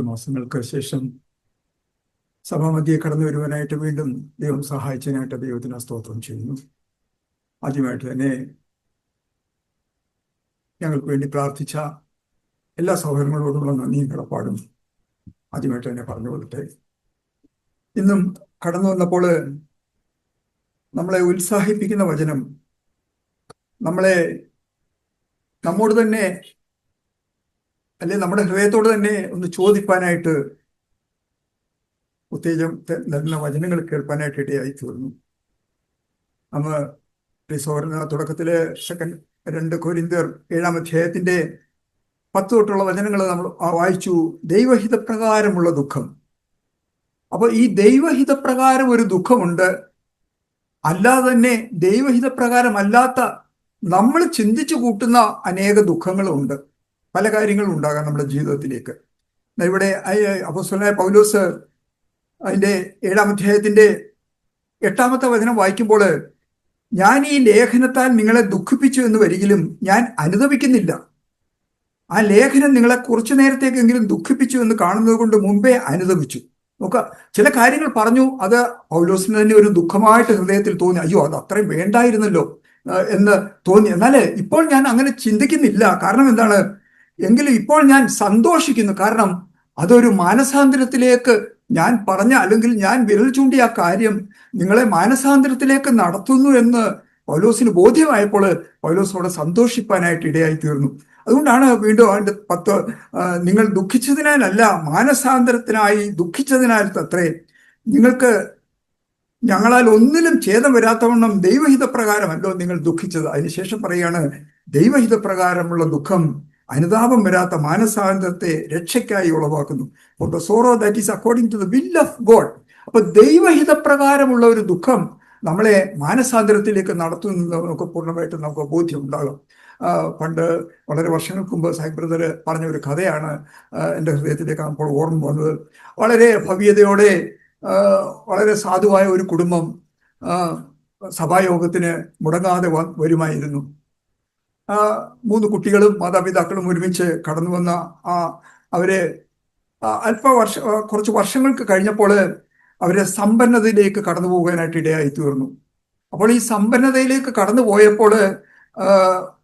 മാസങ്ങൾക്ക് ശേഷം സഭാമധ്യേ കടന്നു വരുവാനായിട്ട് വീണ്ടും ദൈവം സഹായിച്ചതിനായിട്ട് ദൈവത്തിന് സ്തോത്രം ചെയ്യുന്നു. ആദ്യമായിട്ട് തന്നെ ഞങ്ങൾക്ക് വേണ്ടി പ്രാർത്ഥിച്ച എല്ലാ സഹോദരങ്ങളോടുള്ള നന്ദിയും കടപ്പാടും ആദ്യമായിട്ട് തന്നെ പറഞ്ഞുകൊള്ളട്ടെ. ഇന്നും കടന്നു വന്നപ്പോൾ നമ്മളെ ഉത്സാഹിപ്പിക്കുന്ന വചനം നമ്മോട് തന്നെ അല്ലെ നമ്മുടെ ഹൃദയത്തോട് തന്നെ ഒന്ന് ചോദിപ്പാനായിട്ട് ഉത്തേജം നൽകുന്ന വചനങ്ങൾ കേൾപ്പാനായിട്ട് ഇടയായി തീർന്നു. നമ്മ സഹോദരന തുടക്കത്തില് 2 കൊരിന്ത്യർ 7-ാം അധ്യായത്തിന്റെ 10 തൊട്ടുള്ള വചനങ്ങൾ നമ്മൾ വായിച്ചു. ദൈവഹിതപ്രകാരമുള്ള ദുഃഖം. അപ്പൊ ഈ ദൈവഹിതപ്രകാരം ഒരു ദുഃഖമുണ്ട്, അല്ലാതെ തന്നെ ദൈവഹിതപ്രകാരമല്ലാത്ത നമ്മൾ ചിന്തിച്ചു കൂട്ടുന്ന അനേക ദുഃഖങ്ങളുണ്ട്. പല കാര്യങ്ങളും ഉണ്ടാകാം നമ്മുടെ ജീവിതത്തിലേക്ക്. ഇവിടെ അപ്പോസ്തലനായ പൗലോസ് അതിന്റെ 7-ാം അധ്യായത്തിന്റെ 8-ാമത്തെ വചനം വായിക്കുമ്പോൾ, ഞാൻ ഈ ലേഖനത്താൽ നിങ്ങളെ ദുഃഖിപ്പിച്ചു എന്ന് വരികിലും ഞാൻ അനുതപിക്കുന്നില്ല. ആ ലേഖനം നിങ്ങളെ കുറച്ചു നേരത്തേക്കെങ്കിലും ദുഃഖിപ്പിച്ചു എന്ന് കാണുന്നത് കൊണ്ട് മുമ്പേ അനുതപിച്ചു. നോക്കുക, ചില കാര്യങ്ങൾ പറഞ്ഞു, അത് പൗലോസിന് തന്നെ ഒരു ദുഃഖമായിട്ട് ഹൃദയത്തിൽ തോന്നി. അയ്യോ, അത് അത്രയും വേണ്ടായിരുന്നല്ലോ എന്ന് തോന്നി. എന്നാൽ ഇപ്പോൾ ഞാൻ അങ്ങനെ ചിന്തിക്കുന്നില്ല. കാരണം എന്താണ്? എങ്കിലും ഇപ്പോൾ ഞാൻ സന്തോഷിക്കുന്നു. കാരണം അതൊരു മാനസാന്തരത്തിലേക്ക് ഞാൻ പറഞ്ഞ, അല്ലെങ്കിൽ ഞാൻ വിരൽ ചൂണ്ടിയ ആ കാര്യം നിങ്ങളെ മാനസാന്തരത്തിലേക്ക് നടത്തുന്നു എന്ന് പൗലോസിന് ബോധ്യമായപ്പോൾ പൗലോസ് അവിടെ സന്തോഷിപ്പാനായിട്ട് ഇടയായി തീർന്നു. അതുകൊണ്ടാണ് വീണ്ടും അതിന്റെ 10, നിങ്ങൾ ദുഃഖിച്ചതിനാലല്ല, മാനസാന്തരത്തിനായി ദുഃഖിച്ചതിനാൽ അത്രേ നിങ്ങൾക്ക് ഞങ്ങളാൽ ഒന്നിലും ഛേദം വരാത്തവണ്ണം ദൈവഹിതപ്രകാരമല്ലോ നിങ്ങൾ ദുഃഖിച്ചത്. അതിനുശേഷം പറയാണ്, ദൈവഹിതപ്രകാരമുള്ള ദുഃഖം അനുതാപം വരാത്ത മാനസാന്തരത്തെ രക്ഷയ്ക്കായി ഉളവാക്കുന്നു. For the sorrow that is according to the will of God. അപ്പൊ ദൈവഹിതപ്രകാരമുള്ള ഒരു ദുഃഖം നമ്മളെ മാനസാന്തരത്തിലേക്ക് നടത്തുന്നത് നമുക്ക് പൂർണ്ണമായിട്ട് നമുക്ക് ബോധ്യം ഉണ്ടാകും. പണ്ട് വളരെ വർഷങ്ങൾക്ക് മുമ്പ് സാഹിബ് ബ്രദർ പറഞ്ഞ ഒരു കഥയാണ് എൻ്റെ ഹൃദയത്തിലേക്ക് അപ്പോൾ ഓർമ്മ വന്നത്. വളരെ ഭവ്യതയോടെ വളരെ സാധുവായ ഒരു കുടുംബം സഭായോഗത്തിന് മുടങ്ങാതെ വരുമായിരുന്നു. 3 കുട്ടികളും മാതാപിതാക്കളും ഒരുമിച്ച് കടന്നു വന്ന അവരെ കുറച്ച് വർഷങ്ങൾക്ക് കഴിഞ്ഞപ്പോൾ അവരെ സമ്പന്നതയിലേക്ക് കടന്നു പോകാനായിട്ട് ഇടയായി തീർന്നു. അപ്പോൾ ഈ സമ്പന്നതയിലേക്ക് കടന്നു പോയപ്പോൾ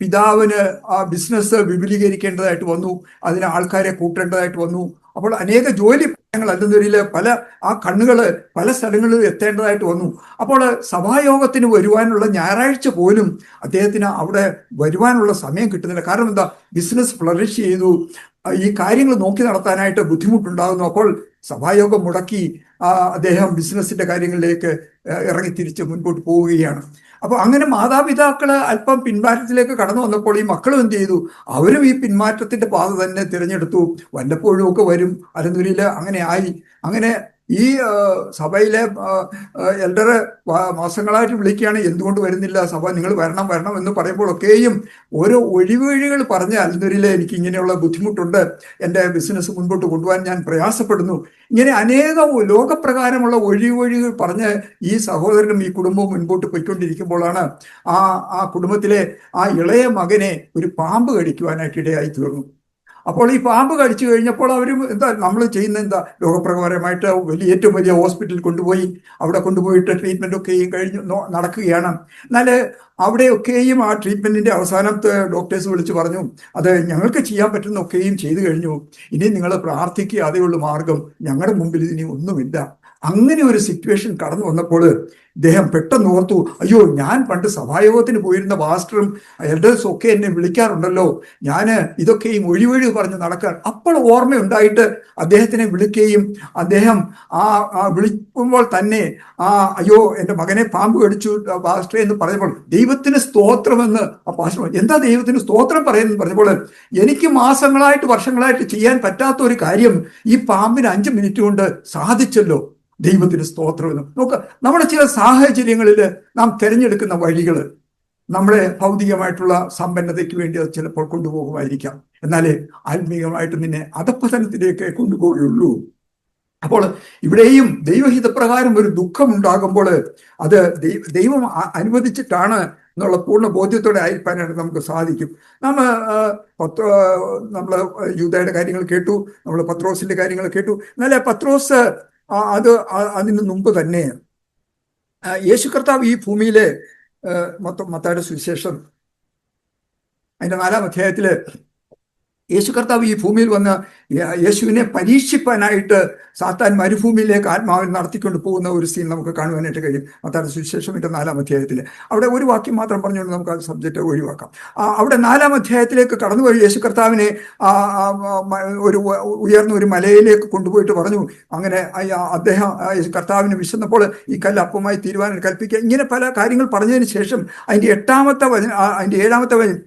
പിതാവിന് ആ ബിസിനസ് വിപുലീകരിക്കേണ്ടതായിട്ട് വന്നു, അതിന് ആൾക്കാരെ കൂട്ടേണ്ടതായിട്ട് വന്നു. അപ്പോൾ അനേക ജോലി അല്ലെന്നൊരില് ആ കണ്ണുകള് പല സ്ഥലങ്ങളിൽ എത്തേണ്ടതായിട്ട് വന്നു. അപ്പോൾ സഭായോഗത്തിന് വരുവാനുള്ള ഞായറാഴ്ച പോലും അദ്ദേഹത്തിന് അവിടെ വരുവാനുള്ള സമയം കിട്ടുന്നില്ല. കാരണം എന്താ? ബിസിനസ് ഫ്ലറിഷ് ചെയ്തു, ഈ കാര്യങ്ങൾ നോക്കി നടത്താനായിട്ട് ബുദ്ധിമുട്ടുണ്ടാകുന്നു. അപ്പോൾ സഭായോഗം മുടക്കി അദ്ദേഹം ബിസിനസിന്റെ കാര്യങ്ങളിലേക്ക് ഇറങ്ങി തിരിച്ച് മുൻപോട്ട് പോവുകയാണ്. അപ്പൊ അങ്ങനെ മാതാപിതാക്കള് അല്പം പിന്മാറ്റത്തിലേക്ക് കടന്നു വന്നപ്പോൾ ഈ മക്കളും എന്ത് ചെയ്തു? അവരും ഈ പിന്മാറ്റത്തിന്റെ പാത തന്നെ തിരഞ്ഞെടുത്തു. വല്ലപ്പോഴും ഒക്കെ വരും, അല്ലെന്നൊരില് അങ്ങനെ ആയി. അങ്ങനെ ഈ സഭയിലെ എൽഡറ് മാസങ്ങളായിട്ട് വിളിക്കുകയാണ്, എന്തുകൊണ്ട് വരുന്നില്ല സഭ, നിങ്ങൾ വരണം വരണം എന്ന് പറയുമ്പോഴൊക്കെയും ഓരോ ഒഴിവഴികൾ പറഞ്ഞ്, അല്ലെന്നൊരില് എനിക്ക് ഇങ്ങനെയുള്ള ബുദ്ധിമുട്ടുണ്ട്, എൻ്റെ ബിസിനസ് മുൻപോട്ട് കൊണ്ടുപോകാൻ ഞാൻ പ്രയാസപ്പെടുന്നു, ഇങ്ങനെ അനേകം ലോകപ്രകാരമുള്ള ഒഴിവഴികൾ പറഞ്ഞ് ഈ സഹോദരനും ഈ കുടുംബവും മുൻപോട്ട് പോയിക്കൊണ്ടിരിക്കുമ്പോഴാണ് ആ കുടുംബത്തിലെ ആ ഇളയ മകനെ ഒരു പാമ്പ് കടിക്കുവാനായിട്ട് ഇടയായി തീർന്നു. അപ്പോൾ ഈ പാമ്പ് കടിച്ചു കഴിഞ്ഞപ്പോൾ അവരും നമ്മൾ ചെയ്യുന്ന ലോകപ്രകാരമായിട്ട് ഏറ്റവും വലിയ ഹോസ്പിറ്റലിൽ കൊണ്ടുപോയി അവിടെ കൊണ്ടുപോയിട്ട് ട്രീറ്റ്മെന്റ് ഒക്കെയും കഴിഞ്ഞ് നടക്കുകയാണ്. എന്നാൽ അവിടെയൊക്കെയും ആ ട്രീറ്റ്മെന്റിന്റെ അവസാനത്തെ ഡോക്ടേഴ്സ് വിളിച്ച് പറഞ്ഞു, അത് ഞങ്ങൾക്ക് ചെയ്യാൻ പറ്റുന്ന ഒക്കെയും ചെയ്തു കഴിഞ്ഞു, ഇനി നിങ്ങൾ പ്രാർത്ഥിക്കുക, അതേ ഉള്ളൂ മാർഗം, ഞങ്ങളുടെ മുമ്പിൽ ഇനി ഒന്നുമില്ല. അങ്ങനെ ഒരു സിറ്റുവേഷൻ കടന്നു വന്നപ്പോൾ ഇദ്ദേഹം പെട്ടെന്ന് ഓർത്തു, അയ്യോ, ഞാൻ പണ്ട് സഭായോഗത്തിന് പോയിരുന്ന പാസ്റ്ററും എൽഡേഴ്സും ഒക്കെ എന്നെ വിളിക്കാറുണ്ടല്ലോ, ഞാൻ ഇതൊക്കെയും ഒഴിവഴി പറഞ്ഞ് നടക്കാൻ. അപ്പോൾ ഓർമ്മയുണ്ടായിട്ട് അദ്ദേഹത്തിനെ വിളിക്കുകയും അദ്ദേഹം വിളിക്കുമ്പോൾ തന്നെ അയ്യോ, എൻ്റെ മകനെ പാമ്പ് കടിച്ചു പാസ്റ്ററെ എന്ന് പറഞ്ഞപ്പോൾ ദൈവത്തിന് സ്തോത്രമെന്ന് ആ പാസ്റ്റർ, എന്താ ദൈവത്തിന് സ്തോത്രം പറയുന്നത് പറഞ്ഞപ്പോൾ, എനിക്ക് മാസങ്ങളായിട്ട് വർഷങ്ങളായിട്ട് ചെയ്യാൻ പറ്റാത്ത ഒരു കാര്യം ഈ പാമ്പിന് 5 മിനിറ്റ് കൊണ്ട് സാധിച്ചല്ലോ, ദൈവത്തിന് സ്തോത്രമെന്ന്. നോക്കുക, നമ്മുടെ ചില സാഹചര്യങ്ങളിൽ നാം തിരഞ്ഞെടുക്കുന്ന വഴികൾ നമ്മളെ ഭൗതികമായിട്ടുള്ള സമ്പന്നതയ്ക്ക് വേണ്ടി അത് ചിലപ്പോൾ കൊണ്ടുപോകുമായിരിക്കാം, എന്നാലേ ആത്മീയമായിട്ട് നിന്നെ അധപ്പതനത്തിലേക്ക് കൊണ്ടുപോവുകയുള്ളൂ. അപ്പോൾ ഇവിടെയും ദൈവഹിതപ്രകാരം ഒരു ദുഃഖം ഉണ്ടാകുമ്പോൾ അത് ദൈവം അനുവദിച്ചിട്ടാണ് എന്നുള്ള പൂർണ്ണ ബോധ്യത്തോടെ ആയിരിക്കാനായിട്ട് നമുക്ക് സാധിക്കും. നമ്മൾ നമ്മൾ യൂദയുടെ കാര്യങ്ങൾ കേട്ടു, നമ്മൾ പത്രോസിന്റെ കാര്യങ്ങൾ കേട്ടു. എന്നാൽ പത്രോസ് അതിന് മുമ്പ് തന്നെ യേശു കർത്താവ് ഈ ഭൂമിയിലെ മത്തായിയുടെ സുവിശേഷം അതിന്റെ 4-ാം അധ്യായത്തില് യേശു കർത്താവ് ഈ ഭൂമിയിൽ വന്ന് യേശുവിനെ പരീക്ഷിപ്പാനായിട്ട് സാത്താൻ മരുഭൂമിയിലേക്ക് ആത്മാവിനെ നടത്തിക്കൊണ്ട് പോകുന്ന ഒരു സീൻ നമുക്ക് കാണുവാനായിട്ട് കഴിയും. മത്തായിയുടെ സുവിശേഷത്തിന്റെ 4-ാം അധ്യായത്തിൽ അവിടെ ഒരു വാക്യം മാത്രം പറഞ്ഞുകൊണ്ട് നമുക്ക് ആ സബ്ജക്റ്റ് ഒഴിവാക്കാം. അവിടെ 4-ാം അധ്യായത്തിലേക്ക് കടന്നുപോയി യേശു കർത്താവിനെ ഒരു ഉയർന്ന ഒരു മലയിലേക്ക് കൊണ്ടുപോയിട്ട് പറഞ്ഞു, അങ്ങനെ അദ്ദേഹം കർത്താവിന് വിശന്നപ്പോൾ ഈ കല്ല് അപ്പമായി തീരുവാനായിട്ട് കൽപ്പിക്കുക, ഇങ്ങനെ പല കാര്യങ്ങൾ പറഞ്ഞതിന് ശേഷം അതിന്റെ 8-ാമത്തെ വചനം, അതിന്റെ 7-ാമത്തെ വചനം,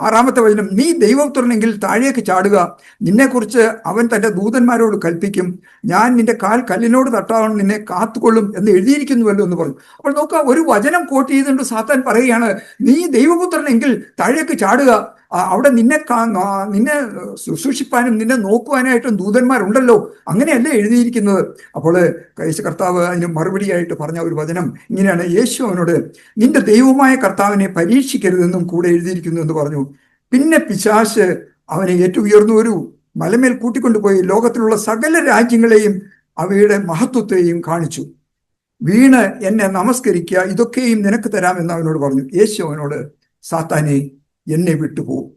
6-ാമത്തെ വചനം, നീ ദൈവപുത്രനെങ്കിൽ താഴേക്ക് ചാടുക, നിന്നെക്കുറിച്ച് അവൻ തന്റെ ദൂതന്മാരോട് കൽപ്പിക്കും, ഞാൻ നിന്റെ കാൽ കല്ലിനോട് തട്ടാവണം, നിന്നെ കാത്തുകൊള്ളും എന്ന് എഴുതിയിരിക്കുന്നുവല്ലോ എന്ന് പറഞ്ഞു. അപ്പോൾ നോക്കുക, ഒരു വചനം കോട്ട് ചെയ്തുകൊണ്ട് സാത്താൻ പറയുകയാണ്, നീ ദൈവപുത്രനെങ്കിൽ താഴേക്ക് ചാടുക, അവിടെ നിന്നെ ശുശ്രൂഷിപ്പാനും നിന്നെ നോക്കുവാനായിട്ടും ദൂതന്മാരുണ്ടല്ലോ, അങ്ങനെയല്ലേ എഴുതിയിരിക്കുന്നത്. അപ്പോൾ യേശു കർത്താവ് അതിന് മറുപടിയായിട്ട് പറഞ്ഞ ഒരു വചനം ഇങ്ങനെയാണ്. യേശു അവനോട്, നിന്റെ ദൈവമായ കർത്താവിനെ പരീക്ഷിക്കരുതെന്നും കൂടെ എഴുതിയിരിക്കുന്നു എന്ന് പറഞ്ഞു. പിന്നെ പിശാച് അവനെ ഏറ്റവും ഉയർന്ന ഒരു മലമേൽ കൂട്ടിക്കൊണ്ടുപോയി ലോകത്തിലുള്ള സകല രാജ്യങ്ങളെയും അവയുടെ മഹത്വത്തെയും കാണിച്ചു. വീണ് എന്നെ നമസ്കരിക്കുക, ഇതൊക്കെയും നിനക്ക് തരാമെന്ന് അവനോട് പറഞ്ഞു. യേശു അവനോട്, സാത്താനെ, എന്നെ വിട്ടുപോകും,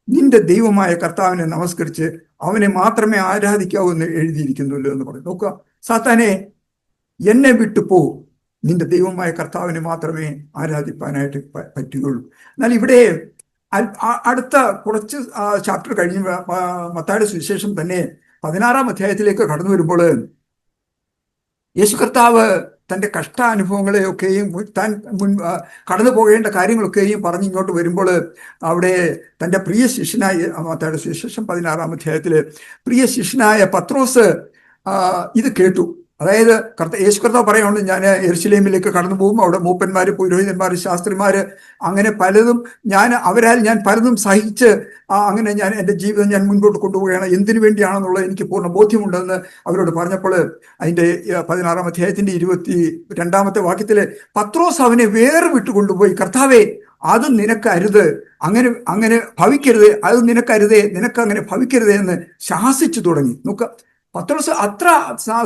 നിന്റെ ദൈവമായ കർത്താവിനെ നമസ്കരിച്ച് അവനെ മാത്രമേ ആരാധിക്കാവൂ എന്ന് എഴുതിയിരിക്കുന്നുള്ളൂ എന്ന് പറഞ്ഞു. നോക്കുക, സാത്താനെ, എന്നെ വിട്ടുപോ, നിന്റെ ദൈവമായ കർത്താവിനെ മാത്രമേ ആരാധിപ്പാനായിട്ട് പറ്റുകയുള്ളൂ. എന്നാൽ ഇവിടെ അടുത്ത കുറച്ച് ചാപ്റ്റർ കഴിഞ്ഞ് മത്തായിയുടെ സുവിശേഷം തന്നെ 16-ാം അധ്യായത്തിലേക്ക് കടന്നു വരുമ്പോൾ യേശു കർത്താവ് തൻ്റെ കഷ്ടാനുഭവങ്ങളെയൊക്കെയും താൻ കടന്നു പോകേണ്ട കാര്യങ്ങളൊക്കെയും പറഞ്ഞ് ഇങ്ങോട്ട് വരുമ്പോൾ അവിടെ തൻ്റെ പ്രിയ ശിഷ്യനായ, മത്തായിയുടെ സുവിശേഷം 16-ാം അധ്യായത്തിൽ പ്രിയ ശിഷ്യനായ പത്രോസ് ഇത് കേട്ടു. അതായത് യേശു കർത്താവ് പറയുന്നുണ്ട്, ഞാൻ യെരുശലേമിലേക്ക് കടന്നു പോകും, അവിടെ മൂപ്പന്മാര്, പുരോഹിതന്മാർ, ശാസ്ത്രിമാര്, അങ്ങനെ പലതും അവരാൽ ഞാൻ പലതും സഹിച്ച് അങ്ങനെ ഞാൻ എൻ്റെ ജീവിതം ഞാൻ മുൻപോട്ട് കൊണ്ടുപോവുകയാണ്, എന്തിനു വേണ്ടിയാണെന്നുള്ളത് എനിക്ക് പൂർണ്ണ ബോധ്യമുണ്ടെന്ന് അവരോട് പറഞ്ഞപ്പോൾ അതിൻ്റെ 16-ാം അധ്യായത്തിന്റെ 22-ാമത്തെ വാക്യത്തില് പത്രോസ് അവനെ വേറെ വിട്ടുകൊണ്ടുപോയി, കർത്താവേ, അത് നിനക്കരുത്, അങ്ങനെ ഭവിക്കരുത്, അത് നിനക്കരുതേ, നിനക്കങ്ങനെ ഭവിക്കരുതേ എന്ന് ശാസിച്ചു തുടങ്ങി. നോക്കുക, പത്രോസ് അത്ര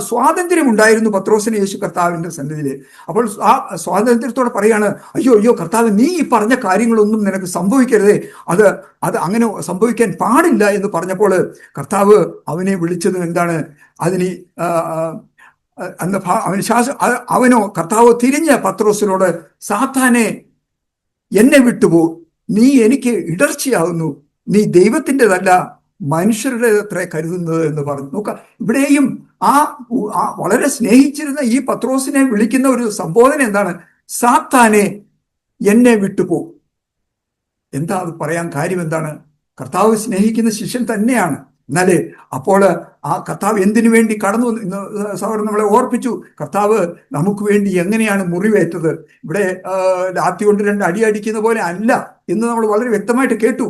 സ്വാതന്ത്ര്യം ഉണ്ടായിരുന്നു പത്രോസിന് യേശു കർത്താവിന്റെ സന്നിധിയില്. അപ്പോൾ ആ സ്വാതന്ത്ര്യത്തോടെ പറയാണ്, അയ്യോ അയ്യോ കർത്താവ്, നീ ഈ പറഞ്ഞ കാര്യങ്ങളൊന്നും നിനക്ക് സംഭവിക്കരുതേ, അത് അങ്ങനെ സംഭവിക്കാൻ പാടില്ല എന്ന് പറഞ്ഞപ്പോൾ കർത്താവ് അവനെ വിളിച്ചത് എന്താണ്? അതിന് അവനോ കർത്താവ് തിരിഞ്ഞ പത്രോസിനോട്, സാത്താനെ, എന്നെ വിട്ടുപോ, നീ എനിക്ക് ഇടർച്ചയാകുന്നു, നീ ദൈവത്തിൻ്റെതല്ല മനുഷ്യരുടെ അത്ര കരുതുന്നത് എന്ന് പറഞ്ഞു. നോക്ക, ഇവിടെയും വളരെ സ്നേഹിച്ചിരുന്ന ഈ പത്രോസിനെ വിളിക്കുന്ന ഒരു സംബോധന എന്താണ്? സാത്താനെ, എന്നെ വിട്ടുപോ. എന്താ അത് പറയാൻ കാര്യം എന്താണ്? കർത്താവ് സ്നേഹിക്കുന്ന ശിഷ്യൻ തന്നെയാണ്. എന്നാലേ അപ്പോൾ ആ കർത്താവ് എന്തിനു വേണ്ടി കടന്നു വന്നു? സഹോദരൻ നമ്മളെ ഓർപ്പിച്ചു, കർത്താവ് നമുക്ക് വേണ്ടി എങ്ങനെയാണ് മുറിവേറ്റത്. ഇവിടെ ലാത്തി കൊണ്ട് 2 അടി അടിക്കുന്ന പോലെ അല്ല എന്ന് നമ്മൾ വളരെ വ്യക്തമായിട്ട് കേട്ടു.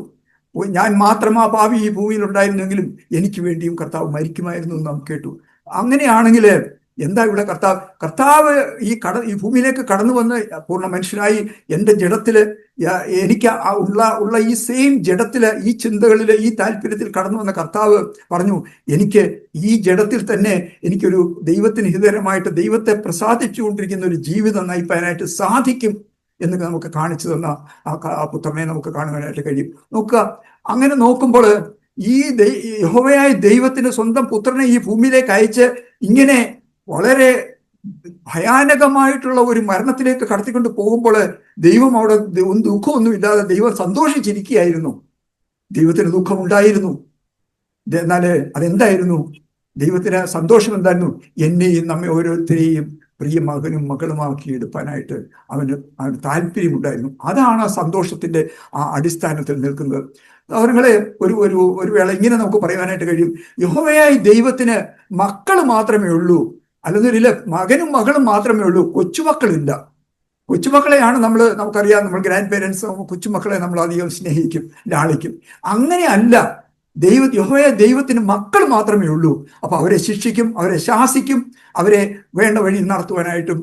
ഞാൻ മാത്രമാ പാപി ഈ ഭൂമിയിൽ ഉണ്ടായിരുന്നെങ്കിലും എനിക്ക് വേണ്ടിയും കർത്താവ് മരിക്കുമായിരുന്നു എന്ന് നാം കേട്ടു. അങ്ങനെയാണെങ്കിൽ എന്താ ഇവിടെ കർത്താവ് ഈ ഭൂമിയിലേക്ക് കടന്നു വന്ന് പൂർണ്ണ മനുഷ്യനായി എൻ്റെ ജഡത്തില്, എനിക്ക് ഉള്ള ഈ സെയിം ജഡത്തില്, ഈ ചിന്തകളില്, ഈ താല്പര്യത്തിൽ കടന്നു വന്ന കർത്താവ് പറഞ്ഞു, എനിക്ക് ഈ ജഡത്തിൽ തന്നെ എനിക്കൊരു ദൈവത്തിന് ഹിതകരമായിട്ട് ദൈവത്തെ പ്രസാദിച്ചുകൊണ്ടിരിക്കുന്ന ഒരു ജീവിതം നയിപ്പാനായിട്ട് സാധിക്കും എന്ന് നമുക്ക് കാണിച്ചു തന്ന ആ പുത്രനെ നമുക്ക് കാണുവാനായിട്ട് കഴിയും. നോക്കുക, അങ്ങനെ നോക്കുമ്പോൾ ഈ യഹോവയായ ദൈവത്തിന് സ്വന്തം പുത്രനെ ഈ ഭൂമിയിലേക്ക് അയച്ച് ഇങ്ങനെ വളരെ ഭയാനകമായിട്ടുള്ള ഒരു മരണത്തിലേക്ക് കടത്തിക്കൊണ്ട് പോകുമ്പോൾ ദൈവം അവിടെ ദുഃഖമൊന്നുമില്ലാതെ ദൈവം സന്തോഷിച്ചിരിക്കുകയായിരുന്നു. ദൈവത്തിന് ദുഃഖമുണ്ടായിരുന്നു. എന്നാല് അതെന്തായിരുന്നു? ദൈവത്തിന് സന്തോഷം എന്തായിരുന്നു? എന്നെയും നമ്മെ ഓരോരുത്തരെയും പ്രിയ മകനും മകളുമാക്കി എടുപ്പാനായിട്ട് അവന് താല്പര്യമുണ്ടായിരുന്നു. അതാണ് ആ സന്തോഷത്തിന്റെ ആ അടിസ്ഥാനത്തിൽ നിൽക്കുന്നത്. അവരുടെ ഒരു വേള ഇങ്ങനെ നമുക്ക് പറയാനായിട്ട് കഴിയും, യഹോവയായ ദൈവത്തിന് മക്കൾ മാത്രമേ ഉള്ളൂ, അല്ലെന്നില്ല മകനും മകളും മാത്രമേ ഉള്ളൂ, കൊച്ചുമക്കളില്ല. കൊച്ചുമക്കളെയാണ് നമുക്കറിയാം, നമ്മൾ ഗ്രാൻഡ് പേരൻസ് കൊച്ചുമക്കളെ നമ്മൾ അധികം സ്നേഹിക്കും, ലാളിക്കും. അങ്ങനെ അല്ല, യഹോവയായ ദൈവത്തിന് മക്കൾ മാത്രമേ ഉള്ളൂ. അപ്പൊ അവരെ ശിക്ഷിക്കും, അവരെ ശാസിക്കും, അവരെ വേണ്ട വഴി നടത്തുവാനായിട്ടും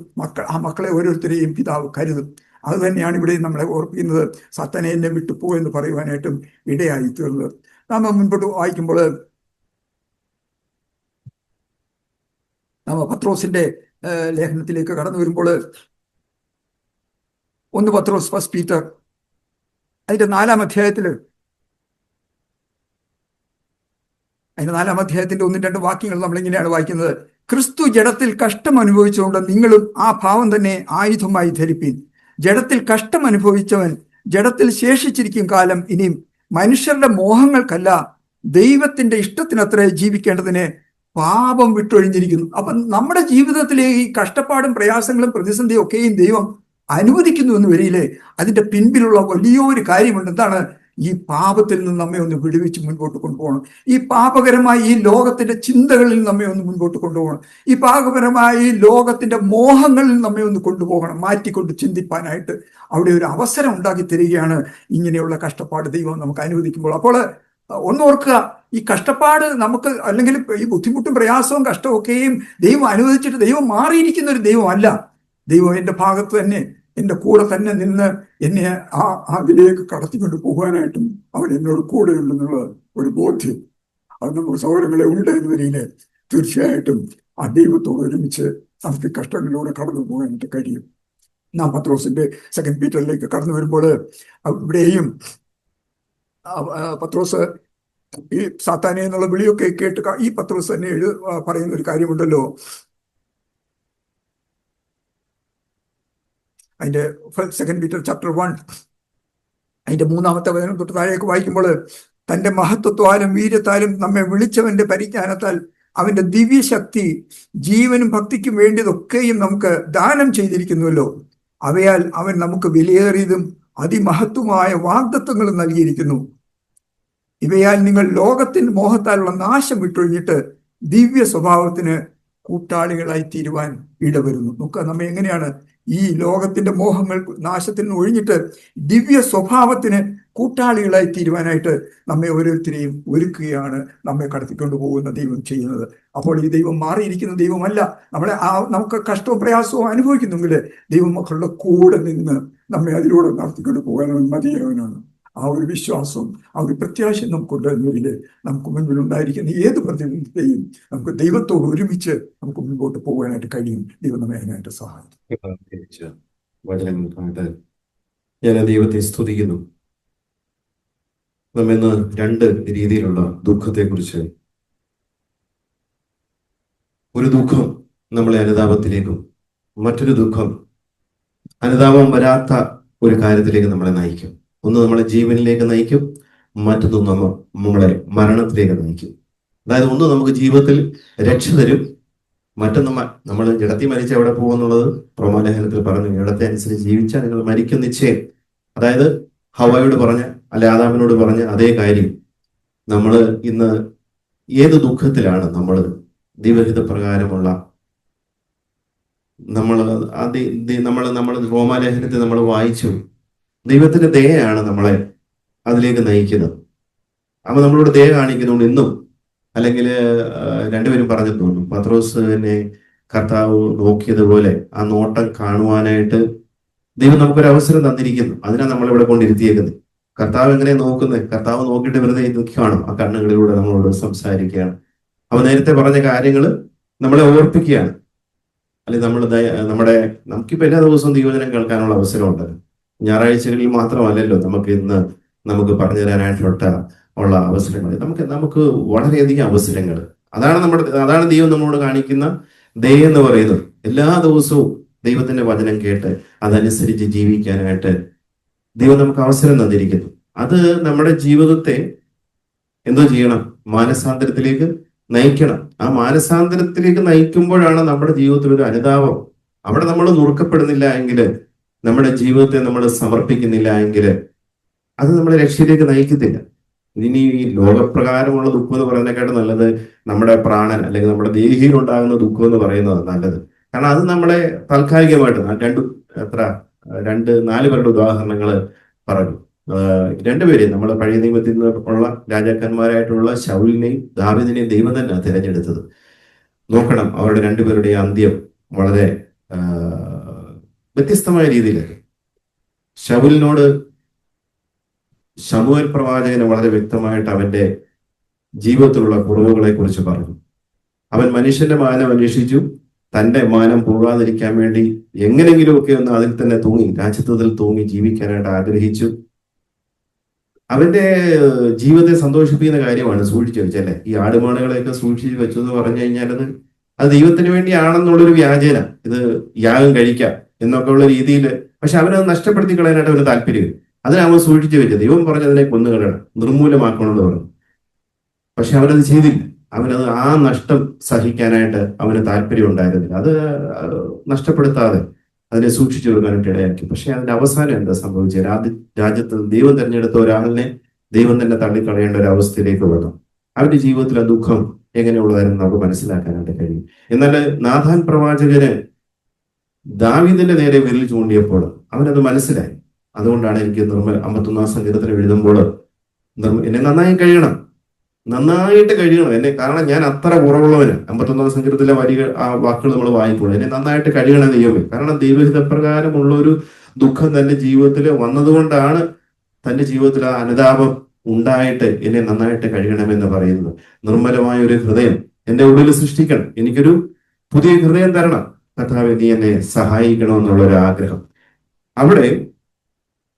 ആ മക്കളെ ഓരോരുത്തരെയും പിതാവ് കരുതും. അത് തന്നെയാണ് ഇവിടെ നമ്മളെ ഓർപ്പിക്കുന്നത്. സാത്താനെ എന്നെ വിട്ടുപോ എന്ന് പറയുവാനായിട്ടും ഇടയായി തീർന്നത്. നാം മുൻപോട്ട് വായിക്കുമ്പോൾ നാം പത്രോസിന്റെ ലേഖനത്തിലേക്ക് കടന്നു വരുമ്പോൾ 1 പത്രോസ് ഫസ്റ്റ് പീറ്റർ അതിന്റെ 4-ാം അധ്യായത്തിൽ അതിന്റെ 4-ാം അധ്യായത്തിന്റെ 1-2 വാക്യങ്ങൾ നമ്മളിങ്ങനെയാണ് വായിക്കുന്നത്. ക്രിസ്തു ജഡത്തിൽ കഷ്ടം അനുഭവിച്ചുകൊണ്ട് നിങ്ങളും ആ ഭാവം തന്നെ ആയുധമായി ധരിപ്പീൻ. ജഡത്തിൽ കഷ്ടം അനുഭവിച്ചവൻ ജഡത്തിൽ ശേഷിച്ചിരിക്കും കാലം ഇനിയും മനുഷ്യരുടെ മോഹങ്ങൾക്കല്ല ദൈവത്തിന്റെ ഇഷ്ടത്തിനത്രേ ജീവിക്കേണ്ടതിന് പാപം വിട്ടൊഴിഞ്ഞിരിക്കുന്നു. അപ്പൊ നമ്മുടെ ജീവിതത്തിലെ ഈ കഷ്ടപ്പാടും പ്രയാസങ്ങളും പ്രതിസന്ധിയും ഒക്കെയും ദൈവം അനുവദിക്കുന്നു എന്ന് വരിയില്ലേ, അതിന്റെ പിൻപിലുള്ള വലിയൊരു കാര്യമുണ്ട്. എന്താണ്? ഈ പാപത്തിൽ നിന്ന് നമ്മെ ഒന്ന് വിടുവിച്ച് മുൻപോട്ട് കൊണ്ടുപോകണം. ഈ പാപകരമായ ഈ ലോകത്തിന്റെ ചിന്തകളിൽ നമ്മെ ഒന്ന് മുൻപോട്ട് കൊണ്ടുപോകണം. ഈ പാപകരമായ ഈ ലോകത്തിന്റെ മോഹങ്ങളിൽ നമ്മെ ഒന്ന് കൊണ്ടുപോകണം, മാറ്റിക്കൊണ്ട് ചിന്തിപ്പാനായിട്ട് അവിടെ ഒരു അവസരം ഉണ്ടാക്കി തരികയാണ് ഇങ്ങനെയുള്ള കഷ്ടപ്പാട് ദൈവം നമുക്ക് അനുവദിക്കുമ്പോൾ. അപ്പോൾ ഒന്നോർക്കുക, ഈ കഷ്ടപ്പാട് നമുക്ക്, അല്ലെങ്കിൽ ഈ ബുദ്ധിമുട്ടും പ്രയാസവും കഷ്ടമൊക്കെയും ദൈവം അനുവദിച്ചിട്ട് ദൈവം മാറിയിരിക്കുന്ന ഒരു ദൈവമല്ല. ദൈവം എൻ്റെ ഭാഗത്ത് തന്നെ, എൻ്റെ കൂടെ തന്നെ നിന്ന് എന്നെ അതിലേക്ക് കടത്തിക്കൊണ്ട് പോകാനായിട്ടും അവൻ എന്നോട് കൂടെ ഉണ്ടെന്നുള്ള ഒരു ബോധ്യം അത് നമുക്ക് സൗകര്യങ്ങളെ ഉണ്ട് എന്ന നിലയിൽ തീർച്ചയായിട്ടും ആ ദൈവത്തോട് ഒരുമിച്ച് നമുക്ക് കഷ്ടങ്ങളിലൂടെ കടന്നു പോകാനായിട്ട് കഴിയും. നാം പത്രോസിന്റെ 2 പീറ്ററിലേക്ക് കടന്നു വരുമ്പോൾ ഇവിടെയും പത്രോസ് ഈ സാത്താനെ എന്നുള്ള വിളിയൊക്കെ കേട്ട് ഈ പത്രോസ് തന്നെ പറയുന്ന ഒരു കാര്യമുണ്ടല്ലോ. അതിന്റെ 2 പീറ്റർ ചാപ്റ്റർ 1 അതിന്റെ 3-ാമത്തെ വചനം തൊട്ട് താഴേക്ക് വായിക്കുമ്പോൾ, തന്റെ മഹത്വത്താലും വീര്യത്താലും നമ്മെ വിളിച്ചവന്റെ പരിജ്ഞാനത്താൽ അവന്റെ ദിവ്യശക്തി ജീവനും ഭക്തിക്കും വേണ്ടിയതൊക്കെയും നമുക്ക് ദാനം ചെയ്തിരിക്കുന്നുവല്ലോ. അവയാൽ അവൻ നമുക്ക് വിലയേറിയതും അതിമഹത്വമായ വാഗ്ദത്വങ്ങളും നൽകിയിരിക്കുന്നു. ഇവയാൽ നിങ്ങൾ ലോകത്തിന്റെ മോഹത്താലുള്ള നാശം വിട്ടൊഴിഞ്ഞിട്ട് ദിവ്യ സ്വഭാവത്തിന് കൂട്ടാളികളായി തീരുവാൻ ഇടവരുന്നു. നോക്കുക, നമ്മെ എങ്ങനെയാണ് ഈ ലോകത്തിന്റെ മോഹങ്ങൾ നാശത്തിന് ഒഴിഞ്ഞിട്ട് ദിവ്യ സ്വഭാവത്തിന് കൂട്ടാളികളായി തീരുവാനായിട്ട് നമ്മെ ഓരോരുത്തരെയും ഒരുക്കുകയാണ് നമ്മെ കടത്തിക്കൊണ്ട് പോകുന്ന ദൈവം ചെയ്യുന്നത്. അപ്പോൾ ഈ ദൈവം മാറിയിരിക്കുന്ന ദൈവമല്ല. നമുക്ക് കഷ്ടവും പ്രയാസവും അനുഭവിക്കുന്നെങ്കിൽ ദൈവമക്കളുടെ കൂടെ നിന്ന് നമ്മെ അതിലൂടെ നടത്തിക്കൊണ്ട് പോകാൻ മതിയായവനാണ്. ആ ഒരു വിശ്വാസവും ആ ഒരു പ്രത്യാശയും നമുക്കുണ്ടെന്നതിൽ നമുക്ക് മുൻപിൽ ഉണ്ടായിരിക്കുന്ന ഏത് പ്രതിബന്ധത്തെയും നമുക്ക് ദൈവത്തോട് ഒരുമിച്ച് നമുക്ക് മുൻപോട്ട് പോകാനായിട്ട് കഴിയും. ദൈവം നമ്മെ അതിനായിട്ട് സഹായിക്കും. ഞാൻ ദൈവത്തെ സ്തുതിക്കുന്നു. നമ്മിന്ന് 2 രീതിയിലുള്ള ദുഃഖത്തെക്കുറിച്ച്, ഒരു ദുഃഖം നമ്മളെ അനുതാപത്തിലേക്കും, മറ്റൊരു ദുഃഖം അനുതാപം വരാത്ത ഒരു കാര്യത്തിലേക്ക് നമ്മളെ നയിക്കും. ഒന്ന് നമ്മളെ ജീവനിലേക്ക് നയിക്കും, മറ്റൊന്ന് നമ്മളെ മരണത്തിലേക്ക് നയിക്കും. അതായത് ഒന്ന് നമുക്ക് ജീവിതത്തിൽ രക്ഷ തരും, മറ്റൊന്ന് നമ്മൾ ജഡത്തിൽ മരിച്ച എവിടെ പോകുന്നുള്ളത് റോമാലേഖനത്തിൽ പറഞ്ഞു, ജഡത്തെ അനുസരിച്ച് ജീവിച്ചാൽ നിങ്ങൾ മരിക്കും നിശ്ചയം. അതായത് ഹവ്വായോട് പറഞ്ഞ, അല്ലെ ആദാമിനോട് പറഞ്ഞ അതേ കാര്യം നമ്മൾ ഇന്ന് ഏത് ദുഃഖത്തിലാണ് നമ്മൾ ദൈവഹിത പ്രകാരമുള്ള നമ്മൾ റോമാലേഖനത്തിൽ നമ്മൾ വായിച്ചു. ദൈവത്തിന്റെ ദയയാണ് നമ്മളെ അതിലേക്ക് നയിക്കുന്നത്. അപ്പൊ നമ്മളോട് ദയ കാണിക്കുന്നുണ്ട് ഇന്നും. അല്ലെങ്കിൽ രണ്ടുപേരും പറഞ്ഞു തോന്നുന്നു, പത്രോസിനെ കർത്താവ് നോക്കിയതുപോലെ ആ നോട്ടം കാണുവാനായിട്ട് ദൈവം നമുക്കൊരു അവസരം തന്നിരിക്കുന്നു. അതിനാണ് നമ്മളിവിടെ കൊണ്ടിരുത്തിയേക്കുന്നത്. കർത്താവ് എങ്ങനെ നോക്കുന്നത്? കർത്താവ് നോക്കിയിട്ട് വെറുതെ നോക്കിക്കാണും, ആ കണ്ണുകളിലൂടെ നമ്മളോട് സംസാരിക്കുകയാണ്. അവ നേരത്തെ പറഞ്ഞ കാര്യങ്ങൾ നമ്മളെ ഓർപ്പിക്കുകയാണ്. അല്ലെങ്കിൽ നമുക്കിപ്പോ എല്ലാ ദിവസവും ദൈവവചനം കേൾക്കാനുള്ള അവസരമുണ്ട്. ഞായറാഴ്ചകളിൽ മാത്രമല്ലല്ലോ നമുക്ക് പറഞ്ഞു തരാനായിട്ടുള്ള അവസരങ്ങൾ. നമുക്ക് വളരെയധികം അവസരങ്ങൾ. അതാണ് ദൈവം നമ്മളോട് കാണിക്കുന്ന ദയ എന്ന് പറയുന്നത്. എല്ലാ ദിവസവും ദൈവത്തിന്റെ വചനം കേട്ട് അതനുസരിച്ച് ജീവിക്കാനായിട്ട് ദൈവം നമുക്ക് അവസരം തന്നിരിക്കുന്നു. അത് നമ്മുടെ ജീവിതത്തെ എന്തോ ചെയ്യണം? മാനസാന്തരത്തിലേക്ക് നയിക്കണം. ആ മാനസാന്തരത്തിലേക്ക് നയിക്കുമ്പോഴാണ് നമ്മുടെ ജീവിതത്തിൽ ഒരു അനുതാപം. അവിടെ നമ്മൾ നുറുക്കപ്പെടുന്നില്ല എങ്കിൽ, നമ്മുടെ ജീവിതത്തെ നമ്മൾ സമർപ്പിക്കുന്നില്ല എങ്കിൽ അത് നമ്മളെ രക്ഷയിലേക്ക് നയിക്കത്തില്ല. ഇനി ഈ ലോകപ്രകാരമുള്ള ദുഃഖം എന്ന് പറയുന്നതിനെക്കാട്ടും നല്ലത് നമ്മുടെ പ്രാണൻ അല്ലെങ്കിൽ നമ്മുടെ ദേഹിയിൽ ഉണ്ടാകുന്ന ദുഃഖം എന്ന് പറയുന്നത് നല്ലത്. കാരണം അത് നമ്മളെ താൽക്കാലികമായിട്ട് 4 പേരുടെ ഉദാഹരണങ്ങൾ പറഞ്ഞു. 2 പേര് നമ്മുടെ പഴയ നിയമത്തിൽ നിന്നുള്ള രാജാക്കന്മാരായിട്ടുള്ള ശൗലിനെയും ദാവീദിനെയും ദൈവം തന്നെ തിരഞ്ഞെടുത്തത്. നോക്കണം, അവരുടെ 2 പേരുടെ അന്ത്യം വളരെ വ്യത്യസ്തമായ രീതിയിലാണ്. ശൗലിനോട് ശമൂവേൽ പ്രവാചകന് വളരെ വ്യക്തമായിട്ട് അവന്റെ ജീവിതത്തിലുള്ള കുറവുകളെ കുറിച്ച് പറഞ്ഞു. അവൻ മനുഷ്യന്റെ മാനം അന്വേഷിച്ചു. തന്റെ മാനം പോകാതിരിക്കാൻ വേണ്ടി എങ്ങനെങ്കിലുമൊക്കെ ഒന്ന് അതിൽ തന്നെ തൂങ്ങി, രാജ്യത്വത്തിൽ തൂങ്ങി ജീവിക്കാനായിട്ട് ആഗ്രഹിച്ചു. അവന്റെ ജീവിതത്തെ സന്തോഷിപ്പിക്കുന്ന കാര്യമാണ് സൂക്ഷിച്ചു വെച്ചല്ലേ. ഈ ആടുമാടുകളെയൊക്കെ സൂക്ഷിച്ചു വെച്ചു എന്ന് പറഞ്ഞു കഴിഞ്ഞാൽ അത് ദൈവത്തിന് വേണ്ടിയാണെന്നുള്ളൊരു വ്യാജേന, ഇത് യാഗം കഴിക്കാം എന്നൊക്കെ ഉള്ള രീതിയിൽ. പക്ഷെ അവനത് നഷ്ടപ്പെടുത്തി കളയാനായിട്ട് അവന് താല്പര്യം. അതിനവൻ സൂക്ഷിച്ചു വെച്ചത്. ദൈവം പറഞ്ഞതിനെ കൊന്നുകളയണം, നിർമൂലമാക്കണമെന്ന് പറഞ്ഞു. പക്ഷെ അവനത് ചെയ്തില്ല. അവനത് ആ നഷ്ടം സഹിക്കാനായിട്ട് അവന് താല്പര്യം ഉണ്ടായിരുന്നില്ല. അത് നഷ്ടപ്പെടുത്താതെ അതിനെ സൂക്ഷിച്ചു വെക്കാനായിട്ട് ഇടയാക്കി. പക്ഷെ അതിന്റെ അവസാനം എന്താ സംഭവിച്ചത്? രാജ്യത്ത് ദൈവം തിരഞ്ഞെടുത്ത ഒരാളിനെ ദൈവം തന്നെ തള്ളിക്കളയേണ്ട ഒരു അവസ്ഥയിലേക്ക് വന്നു. അവന്റെ ജീവിതത്തിലെ ദുഃഖം എങ്ങനെയുള്ളതായിരുന്നു നമുക്ക് മനസ്സിലാക്കാനായിട്ട് കഴിയും. എന്നാൽ നാഥാൻ പ്രവാചകന് ദാവീദിന്റെ നേരെ വിരൽ ചൂണ്ടിയപ്പോൾ അവനത് മനസ്സിലായി. അതുകൊണ്ടാണ് എനിക്ക് 51 സങ്കീർത്തനം എഴുതുമ്പോൾ എന്നെ നന്നായിട്ട് കഴിയണം എന്നെ, കാരണം ഞാൻ അത്ര കുറവുള്ളവന്. 51 സങ്കീർത്തനത്തിലെ വരികൾ, ആ വാക്കുകൾ നമ്മൾ വായിക്കുള്ളൂ. എന്നെ നന്നായിട്ട് കഴിയണം ദൈവമേ. കാരണം ദൈവഹിതപ്രകാരമുള്ള ഒരു ദുഃഖം തന്റെ ജീവിതത്തിൽ വന്നതുകൊണ്ടാണ് തന്റെ ജീവിതത്തിൽ ആ അനുതാപം ഉണ്ടായിട്ട് എന്നെ നന്നായിട്ട് കഴിയണമെന്ന് പറയുന്നത്. നിർമ്മലമായ ഒരു ഹൃദയം എന്റെ ഉള്ളിൽ സൃഷ്ടിക്കണം, എനിക്കൊരു പുതിയ ഹൃദയം തരണം കർത്താവേ, നീ എന്നെ സഹായിക്കണമെന്നുള്ള ഒരു ആഗ്രഹം. അവിടെ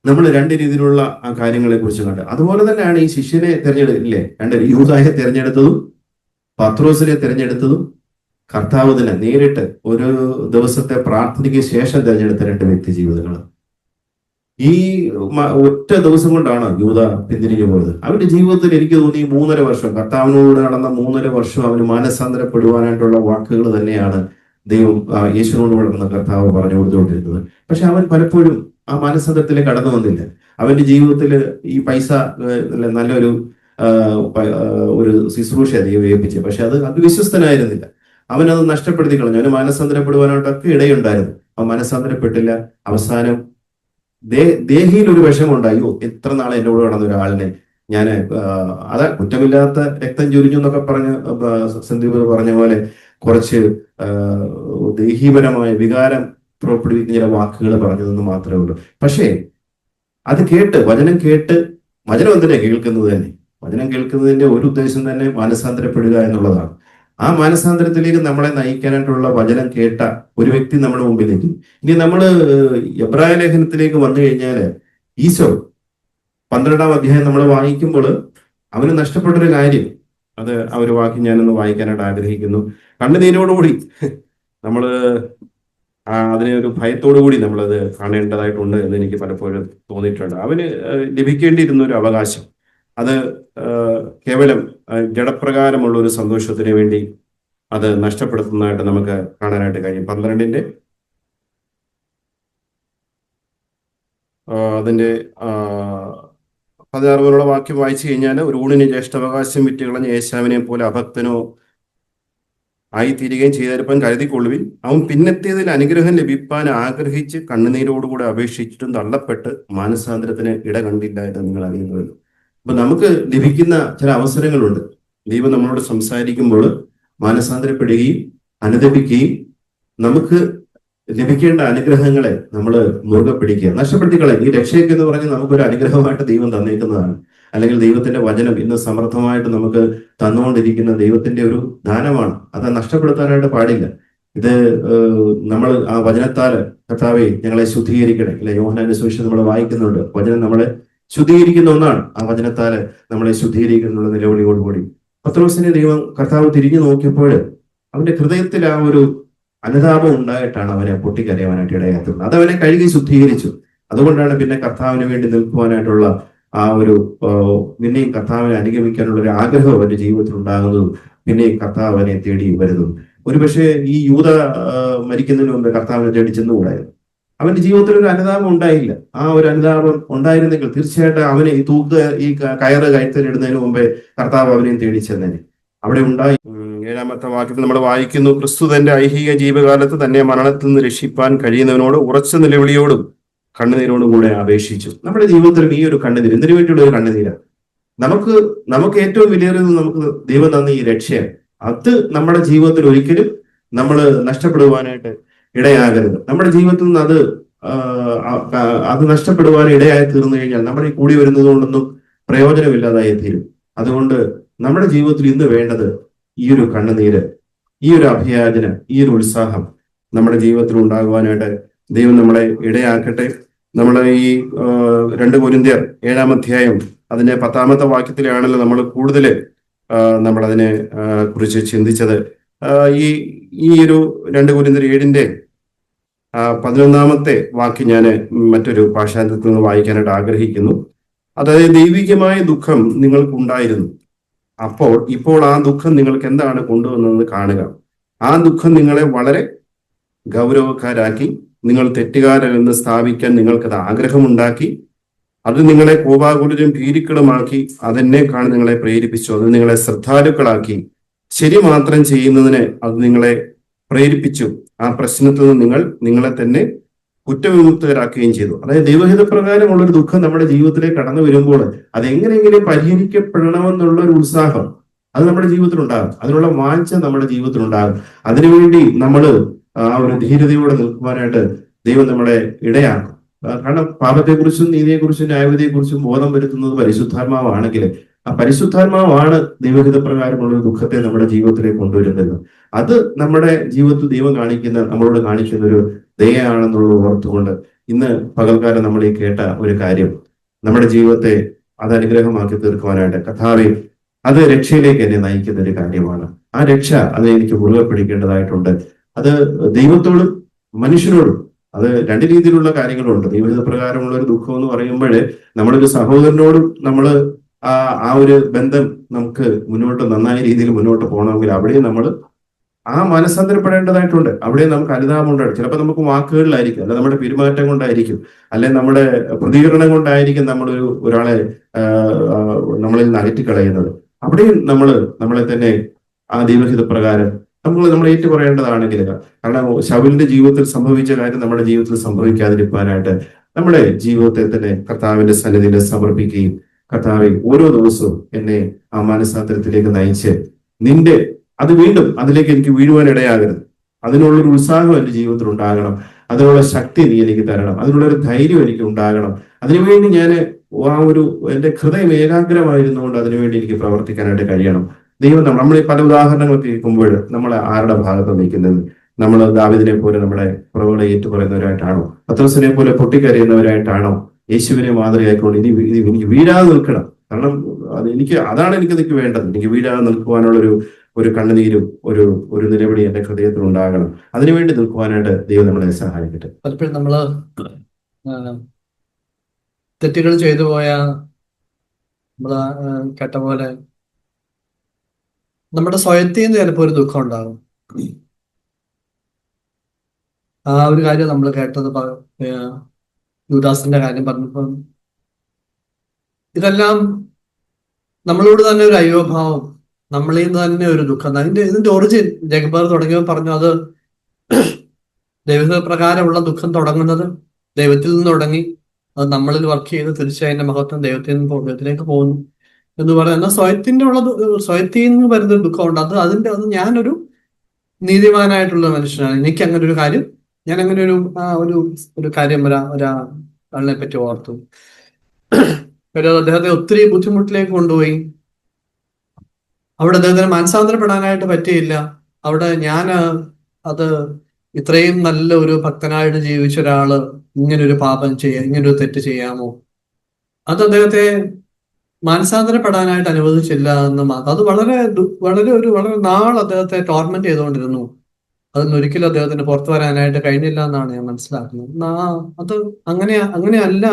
നമ്മൾ രണ്ട് രീതിയിലുള്ള ആ കാര്യങ്ങളെ കുറിച്ച് കണ്ടത്. അതുപോലെ തന്നെയാണ് ഈ ശിഷ്യനെ തിരഞ്ഞെടുക്കില്ലേ, യൂദായെ തിരഞ്ഞെടുത്തതും പത്രോസിനെ തിരഞ്ഞെടുത്തതും കർത്താവ് തന്നെ നേരിട്ട് ഒരു ദിവസത്തെ പ്രാർത്ഥനയ്ക്ക് ശേഷം തിരഞ്ഞെടുത്ത 2 വ്യക്തി ജീവിതങ്ങൾ. ഈ ഒറ്റ ദിവസം കൊണ്ടാണ് യൂദ പിന്തിരിഞ്ഞു പോയത്. അവന്റെ ജീവിതത്തിൽ എനിക്ക് തോന്നി 3.5 വർഷം, കർത്താവിനോട് നടന്ന 3.5 വർഷം അവന് മാനസാന്തരപ്പെടുവാനായിട്ടുള്ള വാക്കുകൾ തന്നെയാണ് ദൈവം യേശുവിനോട് നടന്ന കർത്താവ് പറഞ്ഞു കൊടുത്തുകൊണ്ടിരുന്നത്. പക്ഷെ അവൻ പലപ്പോഴും ആ മാനസാന്തരത്തിലേക്ക് കടന്നു വന്നില്ല. അവന്റെ ജീവിതത്തിൽ ഈ പൈസ നല്ലൊരു ഒരു ശുശ്രൂഷ ദൈവം ഏൽപ്പിച്ചു. പക്ഷെ അത് വിശ്വസ്തനായിരുന്നില്ല. അവനത് നഷ്ടപ്പെടുത്തി കളഞ്ഞു. അവന് മാനസാന്തരപ്പെടുവാനായിട്ടൊക്കെ ഇടയുണ്ടായിരുന്നു. അവൻ മാനസാന്തരപ്പെട്ടില്ല. അവസാനം ദേഹിയിൽ ഒരു വിഷമുണ്ടായോ, എത്ര നാളെ എന്നോട് കടന്ന ഒരാളിനെ ഞാൻ അതാ കുറ്റമില്ലാത്ത രക്തം ചൊരിഞ്ഞു എന്നൊക്കെ പറഞ്ഞ് സന്ദീപ് പറഞ്ഞ പോലെ കുറച്ച് ദേഹീപരമായ വികാരം പുറപ്പെടുവിക്കുന്ന ചില വാക്കുകൾ പറഞ്ഞതെന്ന് മാത്രമേ ഉള്ളൂ. പക്ഷേ അത് വചനം എന്തിനാ കേൾക്കുന്നത് തന്നെ? വചനം കേൾക്കുന്നതിന്റെ ഒരു ഉദ്ദേശം തന്നെ മാനസാന്തരപ്പെടുക എന്നുള്ളതാണ്. ആ മാനസാന്തരത്തിലേക്ക് നമ്മളെ നയിക്കാനായിട്ടുള്ള വചനം കേട്ട ഒരു വ്യക്തി നമ്മുടെ മുമ്പിലേക്ക്. ഇനി നമ്മൾ എബ്രായ ലേഖനത്തിലേക്ക് വന്നു കഴിഞ്ഞാൽ ഈശോ 12-ാം അധ്യായം നമ്മൾ വായിക്കുമ്പോൾ അവന് നഷ്ടപ്പെട്ടൊരു കാര്യം, അത് ആ ഒരു വാക്യം ഞാനൊന്ന് വായിക്കാനായിട്ട് ആഗ്രഹിക്കുന്നു. കണ്ണുനീരോടുകൂടി നമ്മൾ അതിനെ ഒരു ഭയത്തോടു കൂടി നമ്മളത് കാണേണ്ടതായിട്ടുണ്ട് എന്ന് എനിക്ക് പലപ്പോഴും തോന്നിയിട്ടുണ്ട്. അവന് ലഭിക്കേണ്ടിയിരുന്ന ഒരു അവകാശം, അത് കേവലം ജഡപ്രകാരമുള്ള ഒരു സന്തോഷത്തിന് വേണ്ടി അത് നഷ്ടപ്പെടുത്തുന്നതായിട്ട് നമുക്ക് കാണാനായിട്ട് കഴിയും. 12-ന്റെ അതിന്റെ 16 മുതലുള്ള വാക്യം വായിച്ചു കഴിഞ്ഞാൽ, ഒരു ഊണിന് ജ്യേഷ്ഠാവകാശം വിറ്റുകളഞ്ഞ ഏശാവിനെ പോലെ അഭക്തനോ ആയിത്തീരുകയും ചെയ്തിരിപ്പാൻ കരുതിക്കൊള്ളുവിൻ. അവൻ പിന്നത്തേതിൽ അനുഗ്രഹം ലഭിപ്പാൻ ആഗ്രഹിച്ച് കണ്ണുനീരോടുകൂടെ അപേക്ഷിച്ചിട്ടും തള്ളപ്പെട്ട് മാനസാന്തരത്തിന് ഇട കണ്ടില്ല എന്ന് നിങ്ങൾ അറിയുന്നുവല്ലോ. അപ്പൊ നമുക്ക് ലഭിക്കുന്ന ചില അവസരങ്ങളുണ്ട്. ദൈവം നമ്മളോട് സംസാരിക്കുമ്പോൾ മാനസാന്തരപ്പെടുകയും അനുദപിക്കുകയും നമുക്ക് ലഭിക്കേണ്ട അനുഗ്രഹങ്ങളെ നമ്മൾ മുറുകെ പിടിക്കുക, നഷ്ടപ്പെടുത്തിക്കളയും. ഈ രക്ഷയൊക്കെ എന്ന് പറഞ്ഞാൽ നമുക്കൊരു അനുഗ്രഹമായിട്ട് ദൈവം തന്നേക്കുന്നതാണ്. അല്ലെങ്കിൽ ദൈവത്തിന്റെ വചനം ഇന്ന് സമർത്ഥമായിട്ട് നമുക്ക് തന്നുകൊണ്ടിരിക്കുന്ന ദൈവത്തിന്റെ ഒരു ദാനമാണ്. അത് നഷ്ടപ്പെടുത്താനായിട്ട് പാടില്ല. ഇത് നമ്മൾ ആ വചനത്താല് കർത്താവേ ഞങ്ങളെ ശുദ്ധീകരിക്കണേ. അല്ലെ, യോഹന്നാന്റെ സുവിശേഷം നമ്മൾ വായിക്കുന്നുണ്ട്. വചനം നമ്മളെ ശുദ്ധീകരിക്കുന്ന ഒന്നാണ്. ആ വചനത്താല് നമ്മളെ ശുദ്ധീകരിക്കുന്നുള്ള നിലവിളിയോടുകൂടി പത്രോസിനെ ദൈവം കർത്താവ് തിരിഞ്ഞു നോക്കിയപ്പോൾ അവന്റെ ഹൃദയത്തിൽ ആ ഒരു അനുതാപം ഉണ്ടായിട്ടാണ് അവനെ പൊട്ടിക്കരയാനായിട്ട് ഇടയാക്കുന്നത്. അത് അവനെ കഴുകി ശുദ്ധീകരിച്ചു. അതുകൊണ്ടാണ് പിന്നെ കർത്താവിന് വേണ്ടി നിൽക്കുവാനായിട്ടുള്ള ആ ഒരു പിന്നെയും കർത്താവിനെ അനുഗമിക്കാനുള്ള ഒരു ആഗ്രഹം അവന്റെ ജീവിതത്തിൽ ഉണ്ടാകുന്നതും പിന്നെയും കർത്താവ് അവനെ തേടി വരുന്നതും. ഒരുപക്ഷെ ഈ യൂദ മരിക്കുന്നതിന് മുമ്പ് കർത്താവിനെ തേടി ചെന്നുകൂടായിരുന്നു. അവന്റെ ജീവിതത്തിൽ ഒരു അനുതാപം ഉണ്ടായില്ല. ആ ഒരു അനുതാപം ഉണ്ടായിരുന്നെങ്കിൽ തീർച്ചയായിട്ടും അവനെ ഈ കയറ് കയറ്റലിടുന്നതിന് മുമ്പേ കർത്താവ് അവനെയും തേടി ചെന്നേനെ. അവിടെ ഉണ്ടായി. 7-ാമത്തെ വാക്യത്തിൽ നമ്മൾ വായിക്കുന്നു, ക്രിസ്തു തന്റെ ഐഹിക ജീവകാലത്ത് തന്നെ മരണത്തിൽ നിന്ന് രക്ഷിപ്പാൻ കഴിയുന്നവനോട് ഉറച്ച നിലവിളിയോടും കണ്ണുനീരോടും കൂടെ അപേക്ഷിച്ചു. നമ്മുടെ ജീവിതത്തിൽ ഈ ഒരു കണ്ണുനീര് എന്തിനു വേണ്ടിയുള്ള ഒരു കണ്ണുനീരാണ്? നമുക്ക് ഏറ്റവും വലിയത് നമുക്ക് ദൈവം തന്ന ഈ രക്ഷയാണ്. അത് നമ്മുടെ ജീവിതത്തിൽ ഒരിക്കലും നമ്മൾ നഷ്ടപ്പെടുവാനായിട്ട് ഇടയാകരുത്. നമ്മുടെ ജീവിതത്തിൽ നിന്ന് അത് അത് നഷ്ടപ്പെടുവാൻ ഇടയായി തീർന്നു കഴിഞ്ഞാൽ നമ്മുടെ ഈ കൂടി വരുന്നത് കൊണ്ടൊന്നും പ്രയോജനമില്ലാതായി തീരും. അതുകൊണ്ട് നമ്മുടെ ജീവിതത്തിൽ ഇന്ന് വേണ്ടത് ഈ ഒരു കണ്ണുനീര്, ഈ ഒരു അഭയാചന, ഈ ഒരു ഉത്സാഹം നമ്മുടെ ജീവിതത്തിൽ ഉണ്ടാകുവാനായിട്ട് ദൈവം നമ്മളെ ഇടയാക്കട്ടെ. നമ്മൾ ഈ 2 കൊരിന്ത്യർ 7-ാം അധ്യായം അതിന്റെ 10-ാമത്തെ വാക്യത്തിലാണല്ലോ നമ്മൾ കൂടുതൽ നമ്മളതിനെ കുറിച്ച് ചിന്തിച്ചത്. ഈ ഈ ഒരു 2 കൊരിന്ത്യർ 7-ന്റെ 11-ാമത്തെ വാക്യം ഞാൻ മറ്റൊരു ഭാഷാന്തരത്തിൽ നിന്ന് വായിക്കാനായിട്ട് ആഗ്രഹിക്കുന്നു. അതായത്, ദൈവികമായ ദുഃഖം നിങ്ങൾക്കുണ്ടായിരുന്നു, ഇപ്പോൾ ആ ദുഃഖം നിങ്ങൾക്ക് എന്താണ് കൊണ്ടുവന്നതെന്ന് കാണുക. ആ ദുഃഖം നിങ്ങളെ വളരെ ഗൗരവക്കാരാക്കി, നിങ്ങൾ തെറ്റുകാരെന്ന് സ്ഥാപിക്കാൻ നിങ്ങൾക്കത് ആഗ്രഹമുണ്ടാക്കി, അത് നിങ്ങളെ കോപാകുലരും ഭീരുക്കളുമാക്കി, അതെന്നേക്കാൾ നിങ്ങളെ പ്രേരിപ്പിച്ചു. അത് നിങ്ങളെ ശ്രദ്ധാലുക്കളാക്കി, ശരി മാത്രം ചെയ്യുന്നതിന് അത് നിങ്ങളെ പ്രേരിപ്പിച്ചു. ആ പ്രശ്നത്തിൽ നിന്ന് നിങ്ങളെ തന്നെ കുറ്റവിമുക്തരാക്കുകയും ചെയ്തു. അതായത്, ദൈവഹിതപ്രകാരമുള്ള ഒരു ദുഃഖം നമ്മുടെ ജീവിതത്തിലേക്ക് കടന്നു വരുമ്പോൾ അതെങ്ങനെയെങ്കിലും പരിഹരിക്കപ്പെടണമെന്നുള്ള ഒരു ഉത്സാഹം അത് നമ്മുടെ ജീവിതത്തിൽ ഉണ്ടാകും. അതിനുള്ള വാഞ്ച നമ്മുടെ ജീവിതത്തിൽ ഉണ്ടാകും. അതിനുവേണ്ടി നമ്മൾ ആ ഒരു ധീരതയോടെ നിൽക്കുവാനായിട്ട് ദൈവം നമ്മളെ ഇടയാക്കും. കാരണം പാപത്തെക്കുറിച്ചും നീതിയെക്കുറിച്ചും ന്യായവിധിയെക്കുറിച്ചും ബോധം വരുത്തുന്നത് പരിശുദ്ധാത്മാവാണെങ്കിൽ, ആ പരിശുദ്ധാത്മാവാണ് ദൈവഹിതപ്രകാരമുള്ള ഒരു ദുഃഖത്തെ നമ്മുടെ ജീവിതത്തിലേക്ക് കൊണ്ടുവരുന്നത്. അത് നമ്മുടെ ജീവിതത്തിൽ ദൈവം നമ്മളോട് കാണിക്കുന്ന ഒരു ദയയാണെന്നുള്ളത് ഓർത്തുകൊണ്ട് ഇന്ന് പകൽക്കാലം നമ്മൾ ഈ കേട്ട ഒരു കാര്യം നമ്മുടെ ജീവിതത്തെ അത് അനുഗ്രഹമാക്കി തീർക്കുവാനായിട്ട്, കർത്താവേ, അത് രക്ഷയിലേക്ക് എന്നെ നയിക്കുന്ന ഒരു കാര്യമാണ്. ആ രക്ഷ അത് എനിക്ക് മുറുകെ പിടിക്കേണ്ടതായിട്ടുണ്ട്. അത് ദൈവത്തോടും മനുഷ്യരോടും അത് 2 രീതിയിലുള്ള കാര്യങ്ങളുണ്ട്. ദൈവഹിതപ്രകാരമുള്ള ഒരു ദുഃഖം എന്ന് പറയുമ്പോൾ നമ്മളൊരു സഹോദരനോടും നമ്മൾ ആ ഒരു ബന്ധം നമുക്ക് നന്നായ രീതിയിൽ മുന്നോട്ട് പോകണമെങ്കിൽ അവിടെ നമ്മൾ ആ മനസ്സാന്തരപ്പെടേണ്ടതായിട്ടുണ്ട്. അവിടെ നമുക്ക് അനുതാപമുണ്ടാകും. ചിലപ്പോൾ നമുക്ക് വാക്കുകളിലായിരിക്കും, അല്ലെ നമ്മുടെ പെരുമാറ്റം കൊണ്ടായിരിക്കും, അല്ലെ നമ്മുടെ പ്രതികരണം കൊണ്ടായിരിക്കും ഒരാളെ നമ്മളിൽ നിന്ന് അകറ്റിക്കളയുന്നത്. അവിടെയും നമ്മളെ തന്നെ ആ ദൈവഹിതപ്രകാരം നമ്മൾ ഏറ്റു പറയേണ്ടതാണെങ്കിൽ, കാരണം ശൗലിന്റെ ജീവിതത്തിൽ സംഭവിച്ച കാര്യം നമ്മുടെ ജീവിതത്തിൽ സംഭവിക്കാതിരിക്കാനായിട്ട് നമ്മുടെ ജീവിതത്തെ തന്നെ കർത്താവിന്റെ സന്നിധിയിൽ സമർപ്പിക്കുകയും, കർത്താവെ, ഓരോ ദിവസവും എന്നെ ആ മാനസാന്തരത്തിലേക്ക് നയിച്ച് അത് വീണ്ടും അതിലേക്ക് എനിക്ക് വീഴുവാൻ ഇടയാകരുത്. അതിനുള്ളൊരു ഉത്സാഹം എൻ്റെ ജീവിതത്തിൽ ഉണ്ടാകണം. അതിനുള്ള ശക്തി നീ എനിക്ക് തരണം. അതിനുള്ളൊരു ധൈര്യം എനിക്ക് ഉണ്ടാകണം. അതിനുവേണ്ടി ഞാൻ എൻ്റെ ഹൃദയം ഏകാഗ്രമായിരുന്നുകൊണ്ട് അതിനുവേണ്ടി എനിക്ക് പ്രവർത്തിക്കാനായിട്ട് കഴിയണം. ദൈവം നമ്മൾ ഈ പല ഉദാഹരണങ്ങൾ കേൾക്കുമ്പോൾ നമ്മൾ ആരുടെ ഭാഗത്ത് നിൽക്കുന്നത്? നമ്മൾ ദാവീദിനെ പോലെ നമ്മുടെ കുറവുകളെ ഏറ്റുപറയുന്നവരായിട്ടാണോ? പത്രോസിനെ പോലെ പൊട്ടിക്കരയുന്നവരായിട്ടാണോ? യേശുവിനെ മാതൃകയായിക്കൊണ്ട് എനിക്ക് വീഴാതെ നിൽക്കണം. കാരണം അതാണ് എനിക്ക് വേണ്ടത്. എനിക്ക് വീഴാതെ നിൽക്കുവാനുള്ള ഒരു കണ്ണുനീരും ഒരു നിലവിളി എന്റെ ഹൃദയത്തിൽ ഉണ്ടാകണം. അതിനുവേണ്ടി നിൽക്കുവാനായിട്ട് ദൈവം നമ്മളെ സഹായിക്കട്ടെ. പലപ്പോഴും നമ്മള് തെറ്റുകൾ ചെയ്തു പോയ നമ്മള് കേട്ട പോലെ നമ്മുടെ സ്വയത്തിൽ നിന്ന് ചിലപ്പോൾ ഒരു ദുഃഖം ഉണ്ടാകും. ആ ഒരു കാര്യം നമ്മൾ കേട്ടത് യൂദാസിന്റെ കാര്യം പറഞ്ഞപ്പോൾ ഇതെല്ലാം നമ്മളോട് തന്നെ ഒരു അയ്യോഭാവം, നമ്മളിൽ നിന്ന് തന്നെ ഒരു ദുഃഖം. ഇതിന്റെ ഒറിജിൻ ജഗബർ തുടങ്ങിയവർ പറഞ്ഞു, അത് ദൈവ പ്രകാരമുള്ള ദുഃഖം തുടങ്ങുന്നത് ദൈവത്തിൽ നിന്ന് തുടങ്ങി, അത് നമ്മളിൽ വർക്ക് ചെയ്ത് തീർച്ചയായും അതിന്റെ മഹത്വം ദൈവത്തിലേക്ക് പോകുന്നു എന്ന് പറയുന്നത്. സ്വയത്തിൽ നിന്ന് വരുന്നൊരു ദുഃഖമുണ്ട്. അത് ഞാനൊരു നീതിമാനായിട്ടുള്ള മനുഷ്യനാണ്, എനിക്ക് അങ്ങനെ ഒരു കാര്യം, ഞാൻ അങ്ങനെ ഒരു കാര്യം ഒരാളിനെ പറ്റി ഓർത്തു. അദ്ദേഹത്തെ ഒത്തിരി ബുദ്ധിമുട്ടിലേക്ക് കൊണ്ടുപോയി. അവിടെ അദ്ദേഹത്തിന് മാനസാന്തരപ്പെടാനായിട്ട് പറ്റിയില്ല. അവിടെ അത് ഇത്രയും നല്ല ഒരു ഭക്തനായിട്ട് ജീവിച്ച ഒരാള് ഇങ്ങനൊരു പാപം ഇങ്ങനൊരു തെറ്റ് ചെയ്യാമോ? അത് അദ്ദേഹത്തെ മാനസാന്തരപ്പെടാനായിട്ട് അനുവദിച്ചില്ല എന്ന് മാത്രം. അത് വളരെ നാൾ അദ്ദേഹത്തെ ടോർമെന്റ് ചെയ്തുകൊണ്ടിരുന്നു. അതിനൊരിക്കലും അദ്ദേഹത്തിന് പുറത്തു വരാനായിട്ട് കഴിഞ്ഞില്ല എന്നാണ് ഞാൻ മനസ്സിലാക്കുന്നത്. അത് അങ്ങനെയല്ല.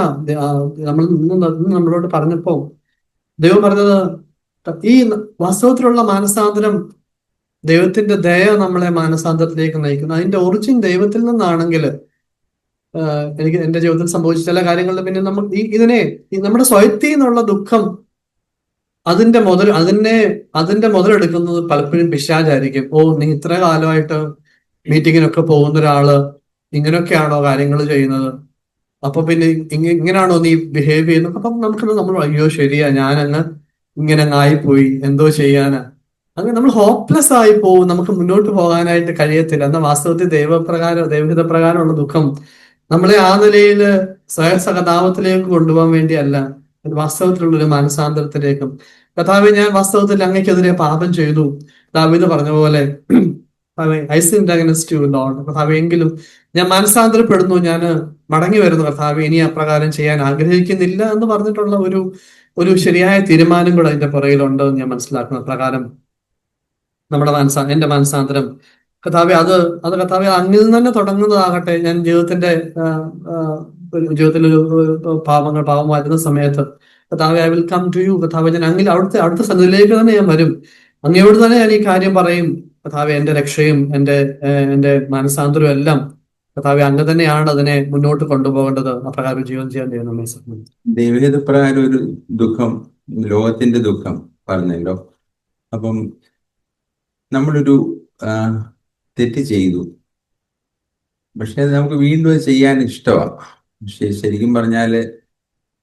നമ്മളോട് പറഞ്ഞപ്പോ ദൈവം പറഞ്ഞത്, ഈ വാസ്തവത്തിലുള്ള മാനസാന്തരം, ദൈവത്തിന്റെ ദയ നമ്മളെ മാനസാന്തരത്തിലേക്ക് നയിക്കുന്നു. അതിന്റെ ഒറിജിൻ ദൈവത്തിൽ നിന്നാണെങ്കിൽ എനിക്ക് എന്റെ ജീവിതത്തിൽ സംഭവിച്ച ചില കാര്യങ്ങളുടെ പിന്നെ ഇതിനെ നമ്മുടെ സ്വയത്തിൽ നിന്നുള്ള ദുഃഖം അതിന്റെ മുതലെടുക്കുന്നത് പലപ്പോഴും പിശാചായിരിക്കും. നീ ഇത്ര കാലമായിട്ട് മീറ്റിങ്ങിനൊക്കെ പോകുന്ന ഒരാള് ഇങ്ങനെയൊക്കെയാണോ കാര്യങ്ങൾ ചെയ്യുന്നത്? അപ്പൊ പിന്നെ ഇങ്ങനെയാണോ നീ ബിഹേവ് ചെയ്യുന്നത്? അപ്പം നമ്മൾ അയ്യോ ശരിയാ, ഞാനങ്ങ് ഇങ്ങനെ ആയിപ്പോയി, എന്തോ ചെയ്യാനാ, അങ്ങനെ നമ്മൾ ഹോപ്പ്ലെസ് ആയി പോകും. നമുക്ക് മുന്നോട്ട് പോകാനായിട്ട് കഴിയത്തില്ല. എന്നാൽ വാസ്തവത്തിൽ ദൈവഹിതപ്രകാരമുള്ള ദുഃഖം നമ്മളെ ആ നിലയിൽ സ്വയം സഹതാപത്തിലേക്ക് കൊണ്ടുപോകാൻ വേണ്ടിയല്ല, വാസ്തവത്തിലുള്ള ഒരു മാനസാന്തരത്തിലേക്കും. കർത്താവേ, ഞാൻ വാസ്തവത്തിൽ അങ്ങയ്ക്കെതിരെ പാപം ചെയ്തു, ദാവീദ് പറഞ്ഞ പോലെ I sinned against U Lord. കർത്താവേ, എങ്കിലും ഞാൻ മാനസാന്തരപ്പെടുന്നു, ഞാൻ മടങ്ങി വരുന്നു കർത്താവേ, ഇനി അപ്രകാരം ചെയ്യാൻ ആഗ്രഹിക്കുന്നില്ല എന്ന് പറഞ്ഞിട്ടുള്ള ഒരു ശരിയായ തീരുമാനം കൂടെ അതിന്റെ പുറകിലുണ്ട് എന്ന് ഞാൻ മനസ്സിലാക്കുന്നു. പ്രകാരം നമ്മുടെ എന്റെ മാനസാന്തരം കർത്താവെ, അത് കർത്താവെ അങ്ങിൽ നിന്ന് തന്നെ തുടങ്ങുന്നതാകട്ടെ. ഞാൻ ജീവിതത്തിന്റെ ജീവിതത്തിലൊരു പാവം വരുന്ന സമയത്ത് കർത്താവെ, I will come to you. കർത്താവെ, ഞാൻ അടുത്ത സന്നിധിയിലേക്ക് തന്നെ ഞാൻ വരും, അങ്ങയോട് തന്നെ ഞാൻ ഈ കാര്യം പറയും. കർത്താവെ, എന്റെ രക്ഷയും എന്റെ മാനസാന്തരവും എല്ലാം കർത്താവെ അങ്ങ് തന്നെയാണ് അതിനെ മുന്നോട്ട് കൊണ്ടുപോകേണ്ടത്. അപ്രകാരം ജീവൻ ചെയ്യാൻ ദൈവം നമ്മെ സഹായിക്കട്ടെ. ദൈവഹിത പ്രകാരം ഒരു ദുഃഖം, ലോകത്തിന്റെ ദുഃഖം പറഞ്ഞല്ലോ. അപ്പം നമ്മളൊരു തെറ്റ് ചെയ്തു, പക്ഷെ നമുക്ക് വീണ്ടും അത് ചെയ്യാൻ ഇഷ്ടമാണ്. പക്ഷെ ശരിക്കും പറഞ്ഞാല്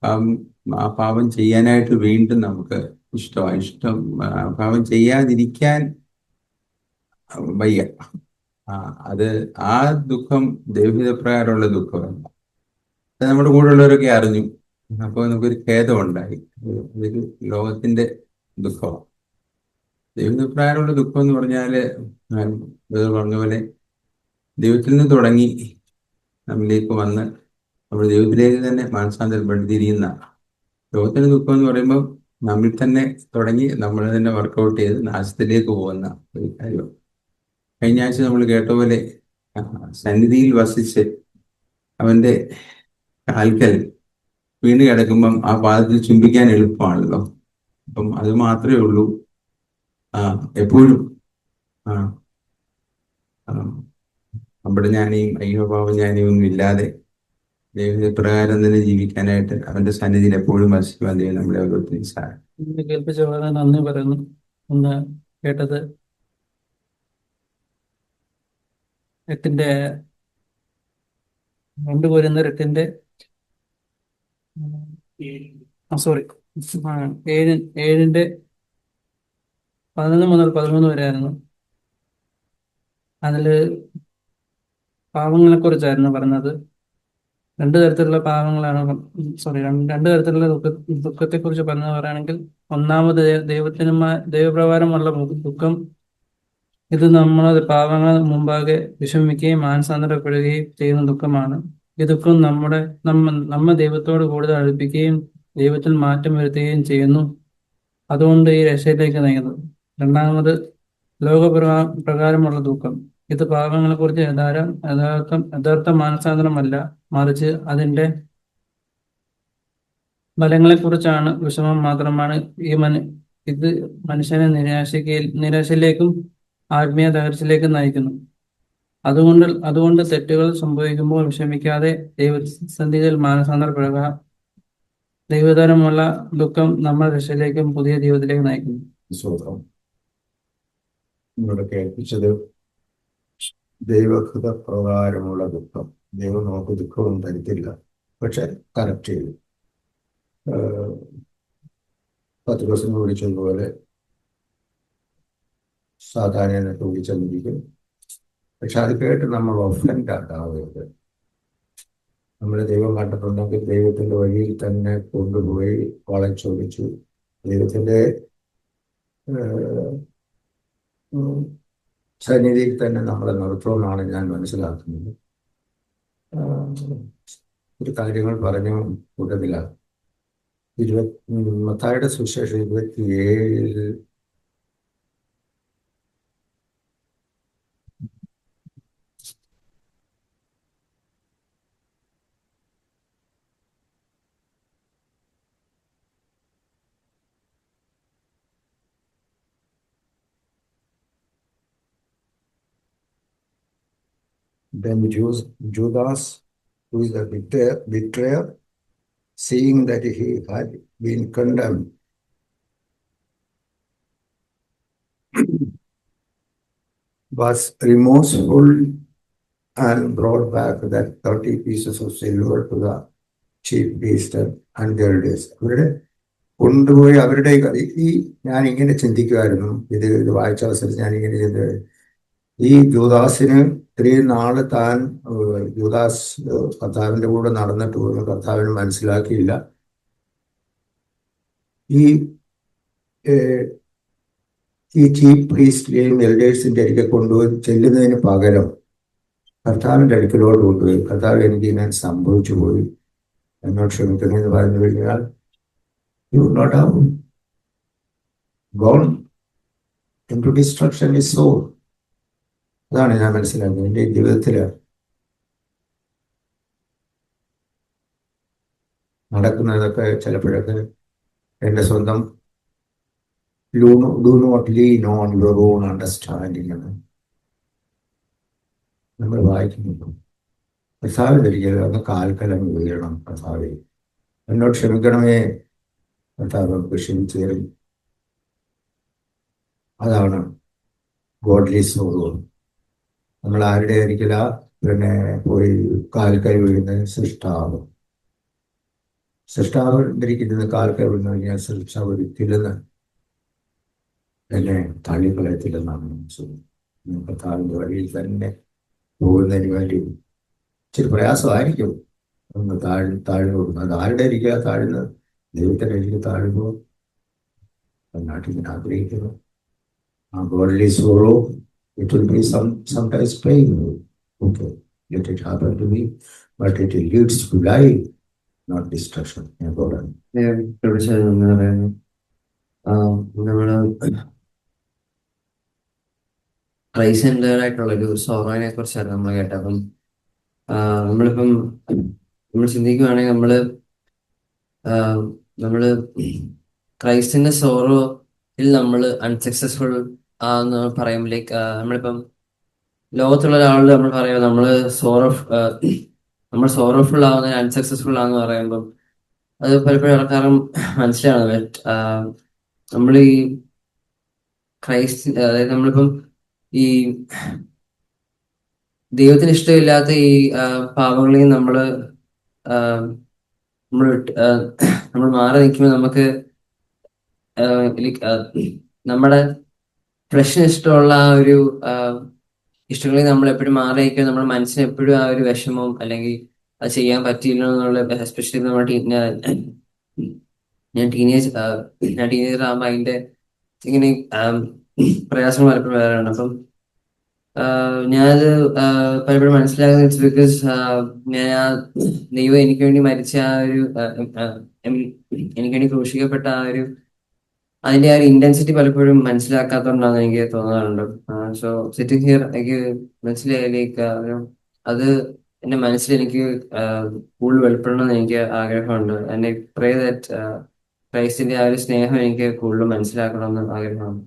ആ പാപം ചെയ്യാനായിട്ട് വീണ്ടും നമുക്ക് ഇഷ്ടമാണ്. പാപം ചെയ്യാതിരിക്കാൻ വയ്യ. അത് ആ ദുഃഖം ദൈവഹിത പ്രകാരമുള്ള ദുഃഖമല്ല. അത് നമ്മുടെ കൂടെയുള്ളവരൊക്കെ അറിഞ്ഞു, അപ്പോൾ നമുക്കൊരു ഖേദമുണ്ടായി. ഇതൊരു ലോകത്തിന്റെ ദുഃഖമാണ്. ദൈവപ്രകാരമുള്ള ദുഃഖം എന്ന് പറഞ്ഞാല് ഞാൻ പറഞ്ഞ പോലെ ദൈവത്തിൽ നിന്ന് തുടങ്ങി നമ്മിലേക്ക് വന്ന് നമ്മൾ ദൈവത്തിലേക്ക് തന്നെ മാനസാന്തരപ്പെട്ടിരിക്കുന്ന. ലോകത്തിന്റെ ദുഃഖം എന്ന് പറയുമ്പോൾ നമ്മിൽ തന്നെ തുടങ്ങി നമ്മൾ തന്നെ വർക്കൗട്ട് ചെയ്ത് നാശത്തിലേക്ക് പോകുന്ന ഒരു കാര്യം. കഴിഞ്ഞ ആഴ്ച നമ്മൾ കേട്ട പോലെ സന്നിധിയിൽ വസിച്ച് അവന്റെ കാൽക്കൽ വീണ് കിടക്കുമ്പം ആ പാദത്തിൽ ചുംബിക്കാൻ എളുപ്പമാണല്ലോ. അപ്പം അത് മാത്രമേ ഉള്ളൂ. എപ്പോഴും നമ്മുടെ ജ്ഞാനിയും അയ്യോഭാവം ജ്ഞാനിയും ഒന്നും ഇല്ലാതെ ദൈവപ്രകാരം തന്നെ ജീവിക്കാനായിട്ട് അവന്റെ സന്നിധിയിൽ എപ്പോഴും വസിക്കുവാൻ ദൈവം നമ്മളെ ഓരോരുത്തരും സഹായിക്കും. കേൾപ്പിച്ച വളരെ നന്ദി പറയുന്നു. ഒന്ന് കേട്ടത് 2 കൊരിന്ത്യർ 8 7 11 മുതൽ 13 വരെ ആയിരുന്നു. അതില് പാവങ്ങളെ കുറിച്ചായിരുന്നു പറഞ്ഞത്. 2 തരത്തിലുള്ള പാവങ്ങളാണ്. രണ്ട് തരത്തിലുള്ള ദുഃഖത്തെ കുറിച്ച് പറഞ്ഞത് പറയുകയാണെങ്കിൽ, ഒന്നാമത് ദൈവപ്രകാരമുള്ള ദുഃഖം. ഇത് നമ്മളെ പാവങ്ങൾ മുമ്പാകെ വിഷമിക്കുകയും മാനസാന്തരപ്പെടുകയും ചെയ്യുന്ന ദുഃഖമാണ്. ഈ ദുഃഖം നമ്മെ ദൈവത്തോട് കൂടുതൽ അടുപ്പിക്കുകയും ദൈവത്തിൽ മാറ്റം വരുത്തുകയും ചെയ്യുന്നു. അതുകൊണ്ട് ഈ രക്ഷയിലേക്ക് നയിക്കുന്നത്. രണ്ടാമത് ലോകപ്രകാരമുള്ള ദുഃഖം. ഇത് പാപങ്ങളെ കുറിച്ച് യഥാർത്ഥ മാനസാന്തരമല്ല, മറിച്ച് അതിന്റെ ഫലങ്ങളെ കുറിച്ചാണ്. വിഷമം മാത്രമാണ്. ഇത് മനുഷ്യനെ നിരാശയിലേക്കും ആത്മീയ തകർച്ചയിലേക്കും നയിക്കുന്നു. അതുകൊണ്ട് തെറ്റുകൾ സംഭവിക്കുമ്പോൾ വിഷമിക്കാതെ ദൈവസന്നിധിയിൽ മാനസാന്തരപ്പെടുക. ദൈവതരമുള്ള ദുഃഖം നമ്മുടെ രക്ഷയിലേക്കും പുതിയ ജീവിതത്തിലേക്ക് നയിക്കുന്നു. ഇവിടെ കേൾപ്പിച്ചത് ദൈവകൃത പ്രകാരമുള്ള ദുഃഖം. ദൈവം നമുക്ക് ദുഃഖമൊന്നും തരത്തില്ല, പക്ഷെ കറക്റ്റ് ചെയ്യും. 10 ദിവസം വിളിച്ചതുപോലെ സാധാരണയൊക്കെ വിളിച്ചെന്നിരിക്കും. പക്ഷെ അത് കേട്ട് നമ്മൾ ഒഫൻഡ് ആക്കാവരുത്. നമ്മളെ ദൈവം കണ്ടിട്ടുണ്ടെങ്കിൽ ദൈവത്തിന്റെ വഴിയിൽ തന്നെ കൊണ്ടുപോയി വളച്ചൊടിച്ചു ദൈവത്തിന്റെ സന്നിധിയിൽ തന്നെ നമ്മളെ നിർത്തുമെന്നാണ് ഞാൻ മനസ്സിലാക്കുന്നത്. ഒരു കാര്യങ്ങൾ പറഞ്ഞു കൂട്ടത്തിലാണ്. മത്തായിയുടെ സുവിശേഷം 27 Then Judas, who is the betrayer, seeing that he had been condemned, was remorseful and brought back that 30 pieces of silver to the chief priest and the elders. അവരുടെ കൊണ്ടുപോയി അവരുടെ ഞാൻ ഇങ്ങനെ ചിന്തിക്കുമായിരുന്നു. ഇത് വായിച്ച അവസരത്തിൽ ഞാൻ ഇങ്ങനെ ചിന്തിക്കും, ഈ യൂദാസിന് ഇത്രയും നാള് താൻ യൂദാസ് കർത്താവിന്റെ കൂടെ നടന്നിട്ട് പോലും കർത്താവിന് മനസ്സിലാക്കിയില്ല. ഈ ഏഹ്, ഈ ചീഫ് പ്രീസ്റ്റിലെയും എൽഡേഴ്സിന്റെ അടുക്കെ കൊണ്ടുപോയി ചെല്ലുന്നതിന് പകരം കർത്താവിന്റെ അടുക്കലോട്ട് കൊണ്ടുപോയി, കർത്താവ് എനിക്ക് ഇങ്ങനെ സംഭവിച്ചു പോയി, എന്നോട് ക്ഷമിക്കണമെന്ന് പറഞ്ഞു കഴിഞ്ഞാൽ you not have gone in to destruction is so. അതാണ് ഞാൻ മനസ്സിലാക്കുന്നത്. എൻ്റെ ജീവിതത്തിൽ നടക്കുന്നതൊക്കെ ചിലപ്പോഴൊക്കെ എൻ്റെ സ്വന്തം do not lean on your own understanding എന്ന് നമ്മൾ വായിക്കുന്നു. കർത്താവിൽ ഒരിക്കലും അങ്ങ് കാൽക്കലം വീഴണം. കർത്താവെ എന്നോട് ക്ഷമിക്കണമേ, കർത്താവ് ക്ഷമിച്ചു തരും. അതാണ് ഗോഡ്ലി സോറോ. നമ്മൾ ആരുടെ ആയിരിക്കില്ല പിന്നെ പോയി കാൽക്കൈ വീഴുന്ന സൃഷ്ടാവ് ഇരിക്കുന്നത് കാൽക്കൈ വീഴുന്ന കഴിഞ്ഞാൽ സൃഷ്ടാവ് ഒരിക്കലെന്ന് എന്നെ തള്ളിക്കളയത്തില്ലെന്നാണ് മനസ്സിലാക്കുന്നത്. കർത്താവിൻ്റെ വഴിയിൽ തന്നെ പോകുന്നതിന് വേണ്ടി ഇച്ചിരി പ്രയാസമായിരിക്കും. ഒന്ന് താഴ്ന്നു കൊടുക്കുന്നത്. അത് ആരുടെ ഇരിക്കുക താഴ്ന്ന്? ദൈവത്തിൻ്റെ ഇരിക്കുക താഴ്ന്നു നാട്ടിൽ ഞാൻ ആഗ്രഹിക്കുന്നു. ആ godly sorrow, it will be sometimes painful. Okay, let it happen to me, but it leads to life, not destruction. തീർച്ചയായും പറയുന്നു. നമ്മള് ക്രൈസ്റ്റ് സെന്റേർഡ് ആയിട്ടുള്ള ഒരു സോറോനെ കുറിച്ചാണ് നമ്മൾ കേട്ടത്. അപ്പം നമ്മളിപ്പം നമ്മൾ ചിന്തിക്കുകയാണെങ്കിൽ നമ്മള് ക്രൈസ്റ്റിന്റെ സോറോയിൽ നമ്മൾ അൺസക്സസ്ഫുൾ ആന്ന് പറയുമ്പോഴേക്ക് നമ്മളിപ്പം ലോകത്തുള്ള ഒരാളോട് നമ്മൾ പറയുമ്പോൾ നമ്മൾ സോറോഫുൾ ആവുന്ന അൺസക്സസ്ഫുൾ ആണെന്ന് പറയുമ്പം അത് പലപ്പോഴും ആൾക്കാരും മനസ്സിലാവുന്നത് നമ്മൾ ഈ അതായത് നമ്മളിപ്പം ഈ ദൈവത്തിന് ഇഷ്ടമില്ലാത്ത ഈ പാപങ്ങളെയും നമ്മൾ മാറി നിൽക്കുമ്പോൾ നമുക്ക് നമ്മുടെ ഫ്ലഷിന് ഇഷ്ടമുള്ള ആ ഒരു ഇഷ്ടങ്ങളിൽ നമ്മൾ എപ്പോഴും മാറി നിൽക്കുക. നമ്മുടെ മനസ്സിന് എപ്പോഴും ആ ഒരു വിഷമവും അല്ലെങ്കിൽ അത് ചെയ്യാൻ പറ്റിയില്ല എന്നുള്ള, എസ്പെഷ്യലി ഞാൻ ടീനേജർ ആകുമ്പോൾ അതിന്റെ ഇങ്ങനെ പ്രയാസങ്ങൾ പലപ്പോഴും വരാറുണ്ട്. അപ്പം ഞാനത് പലപ്പോഴും മനസ്സിലാക്കുന്നത് ഇറ്റ്സ് ബിക്കോസ് ഞാൻ ആ ദൈവം എനിക്ക് വേണ്ടി മരിച്ച ആ ഒരു എനിക്ക് വേണ്ടി ക്രൂശിക്കപ്പെട്ട ആ ഒരു അതിന്റെ ആ ഒരു ഇന്റൻസിറ്റി പലപ്പോഴും മനസ്സിലാക്കാത്തതുകൊണ്ടാണ് എനിക്ക് തോന്നാറുണ്ട്. സോ സിറ്റിംഗ് ഹിയർ എനിക്ക് മനസ്സിലായിലേക്ക് അത് എന്റെ മനസ്സിൽ എനിക്ക് കൂടുതൽ വെളിപ്പെടണമെന്ന് എനിക്ക് ആഗ്രഹമുണ്ട്. എന്നെ പ്രേ ദാറ്റ് ക്രൈസ്റ്റിന്റെ ആ ഒരു സ്നേഹം എനിക്ക് കൂടുതൽ മനസ്സിലാക്കണമെന്ന് ആഗ്രഹമാണ്.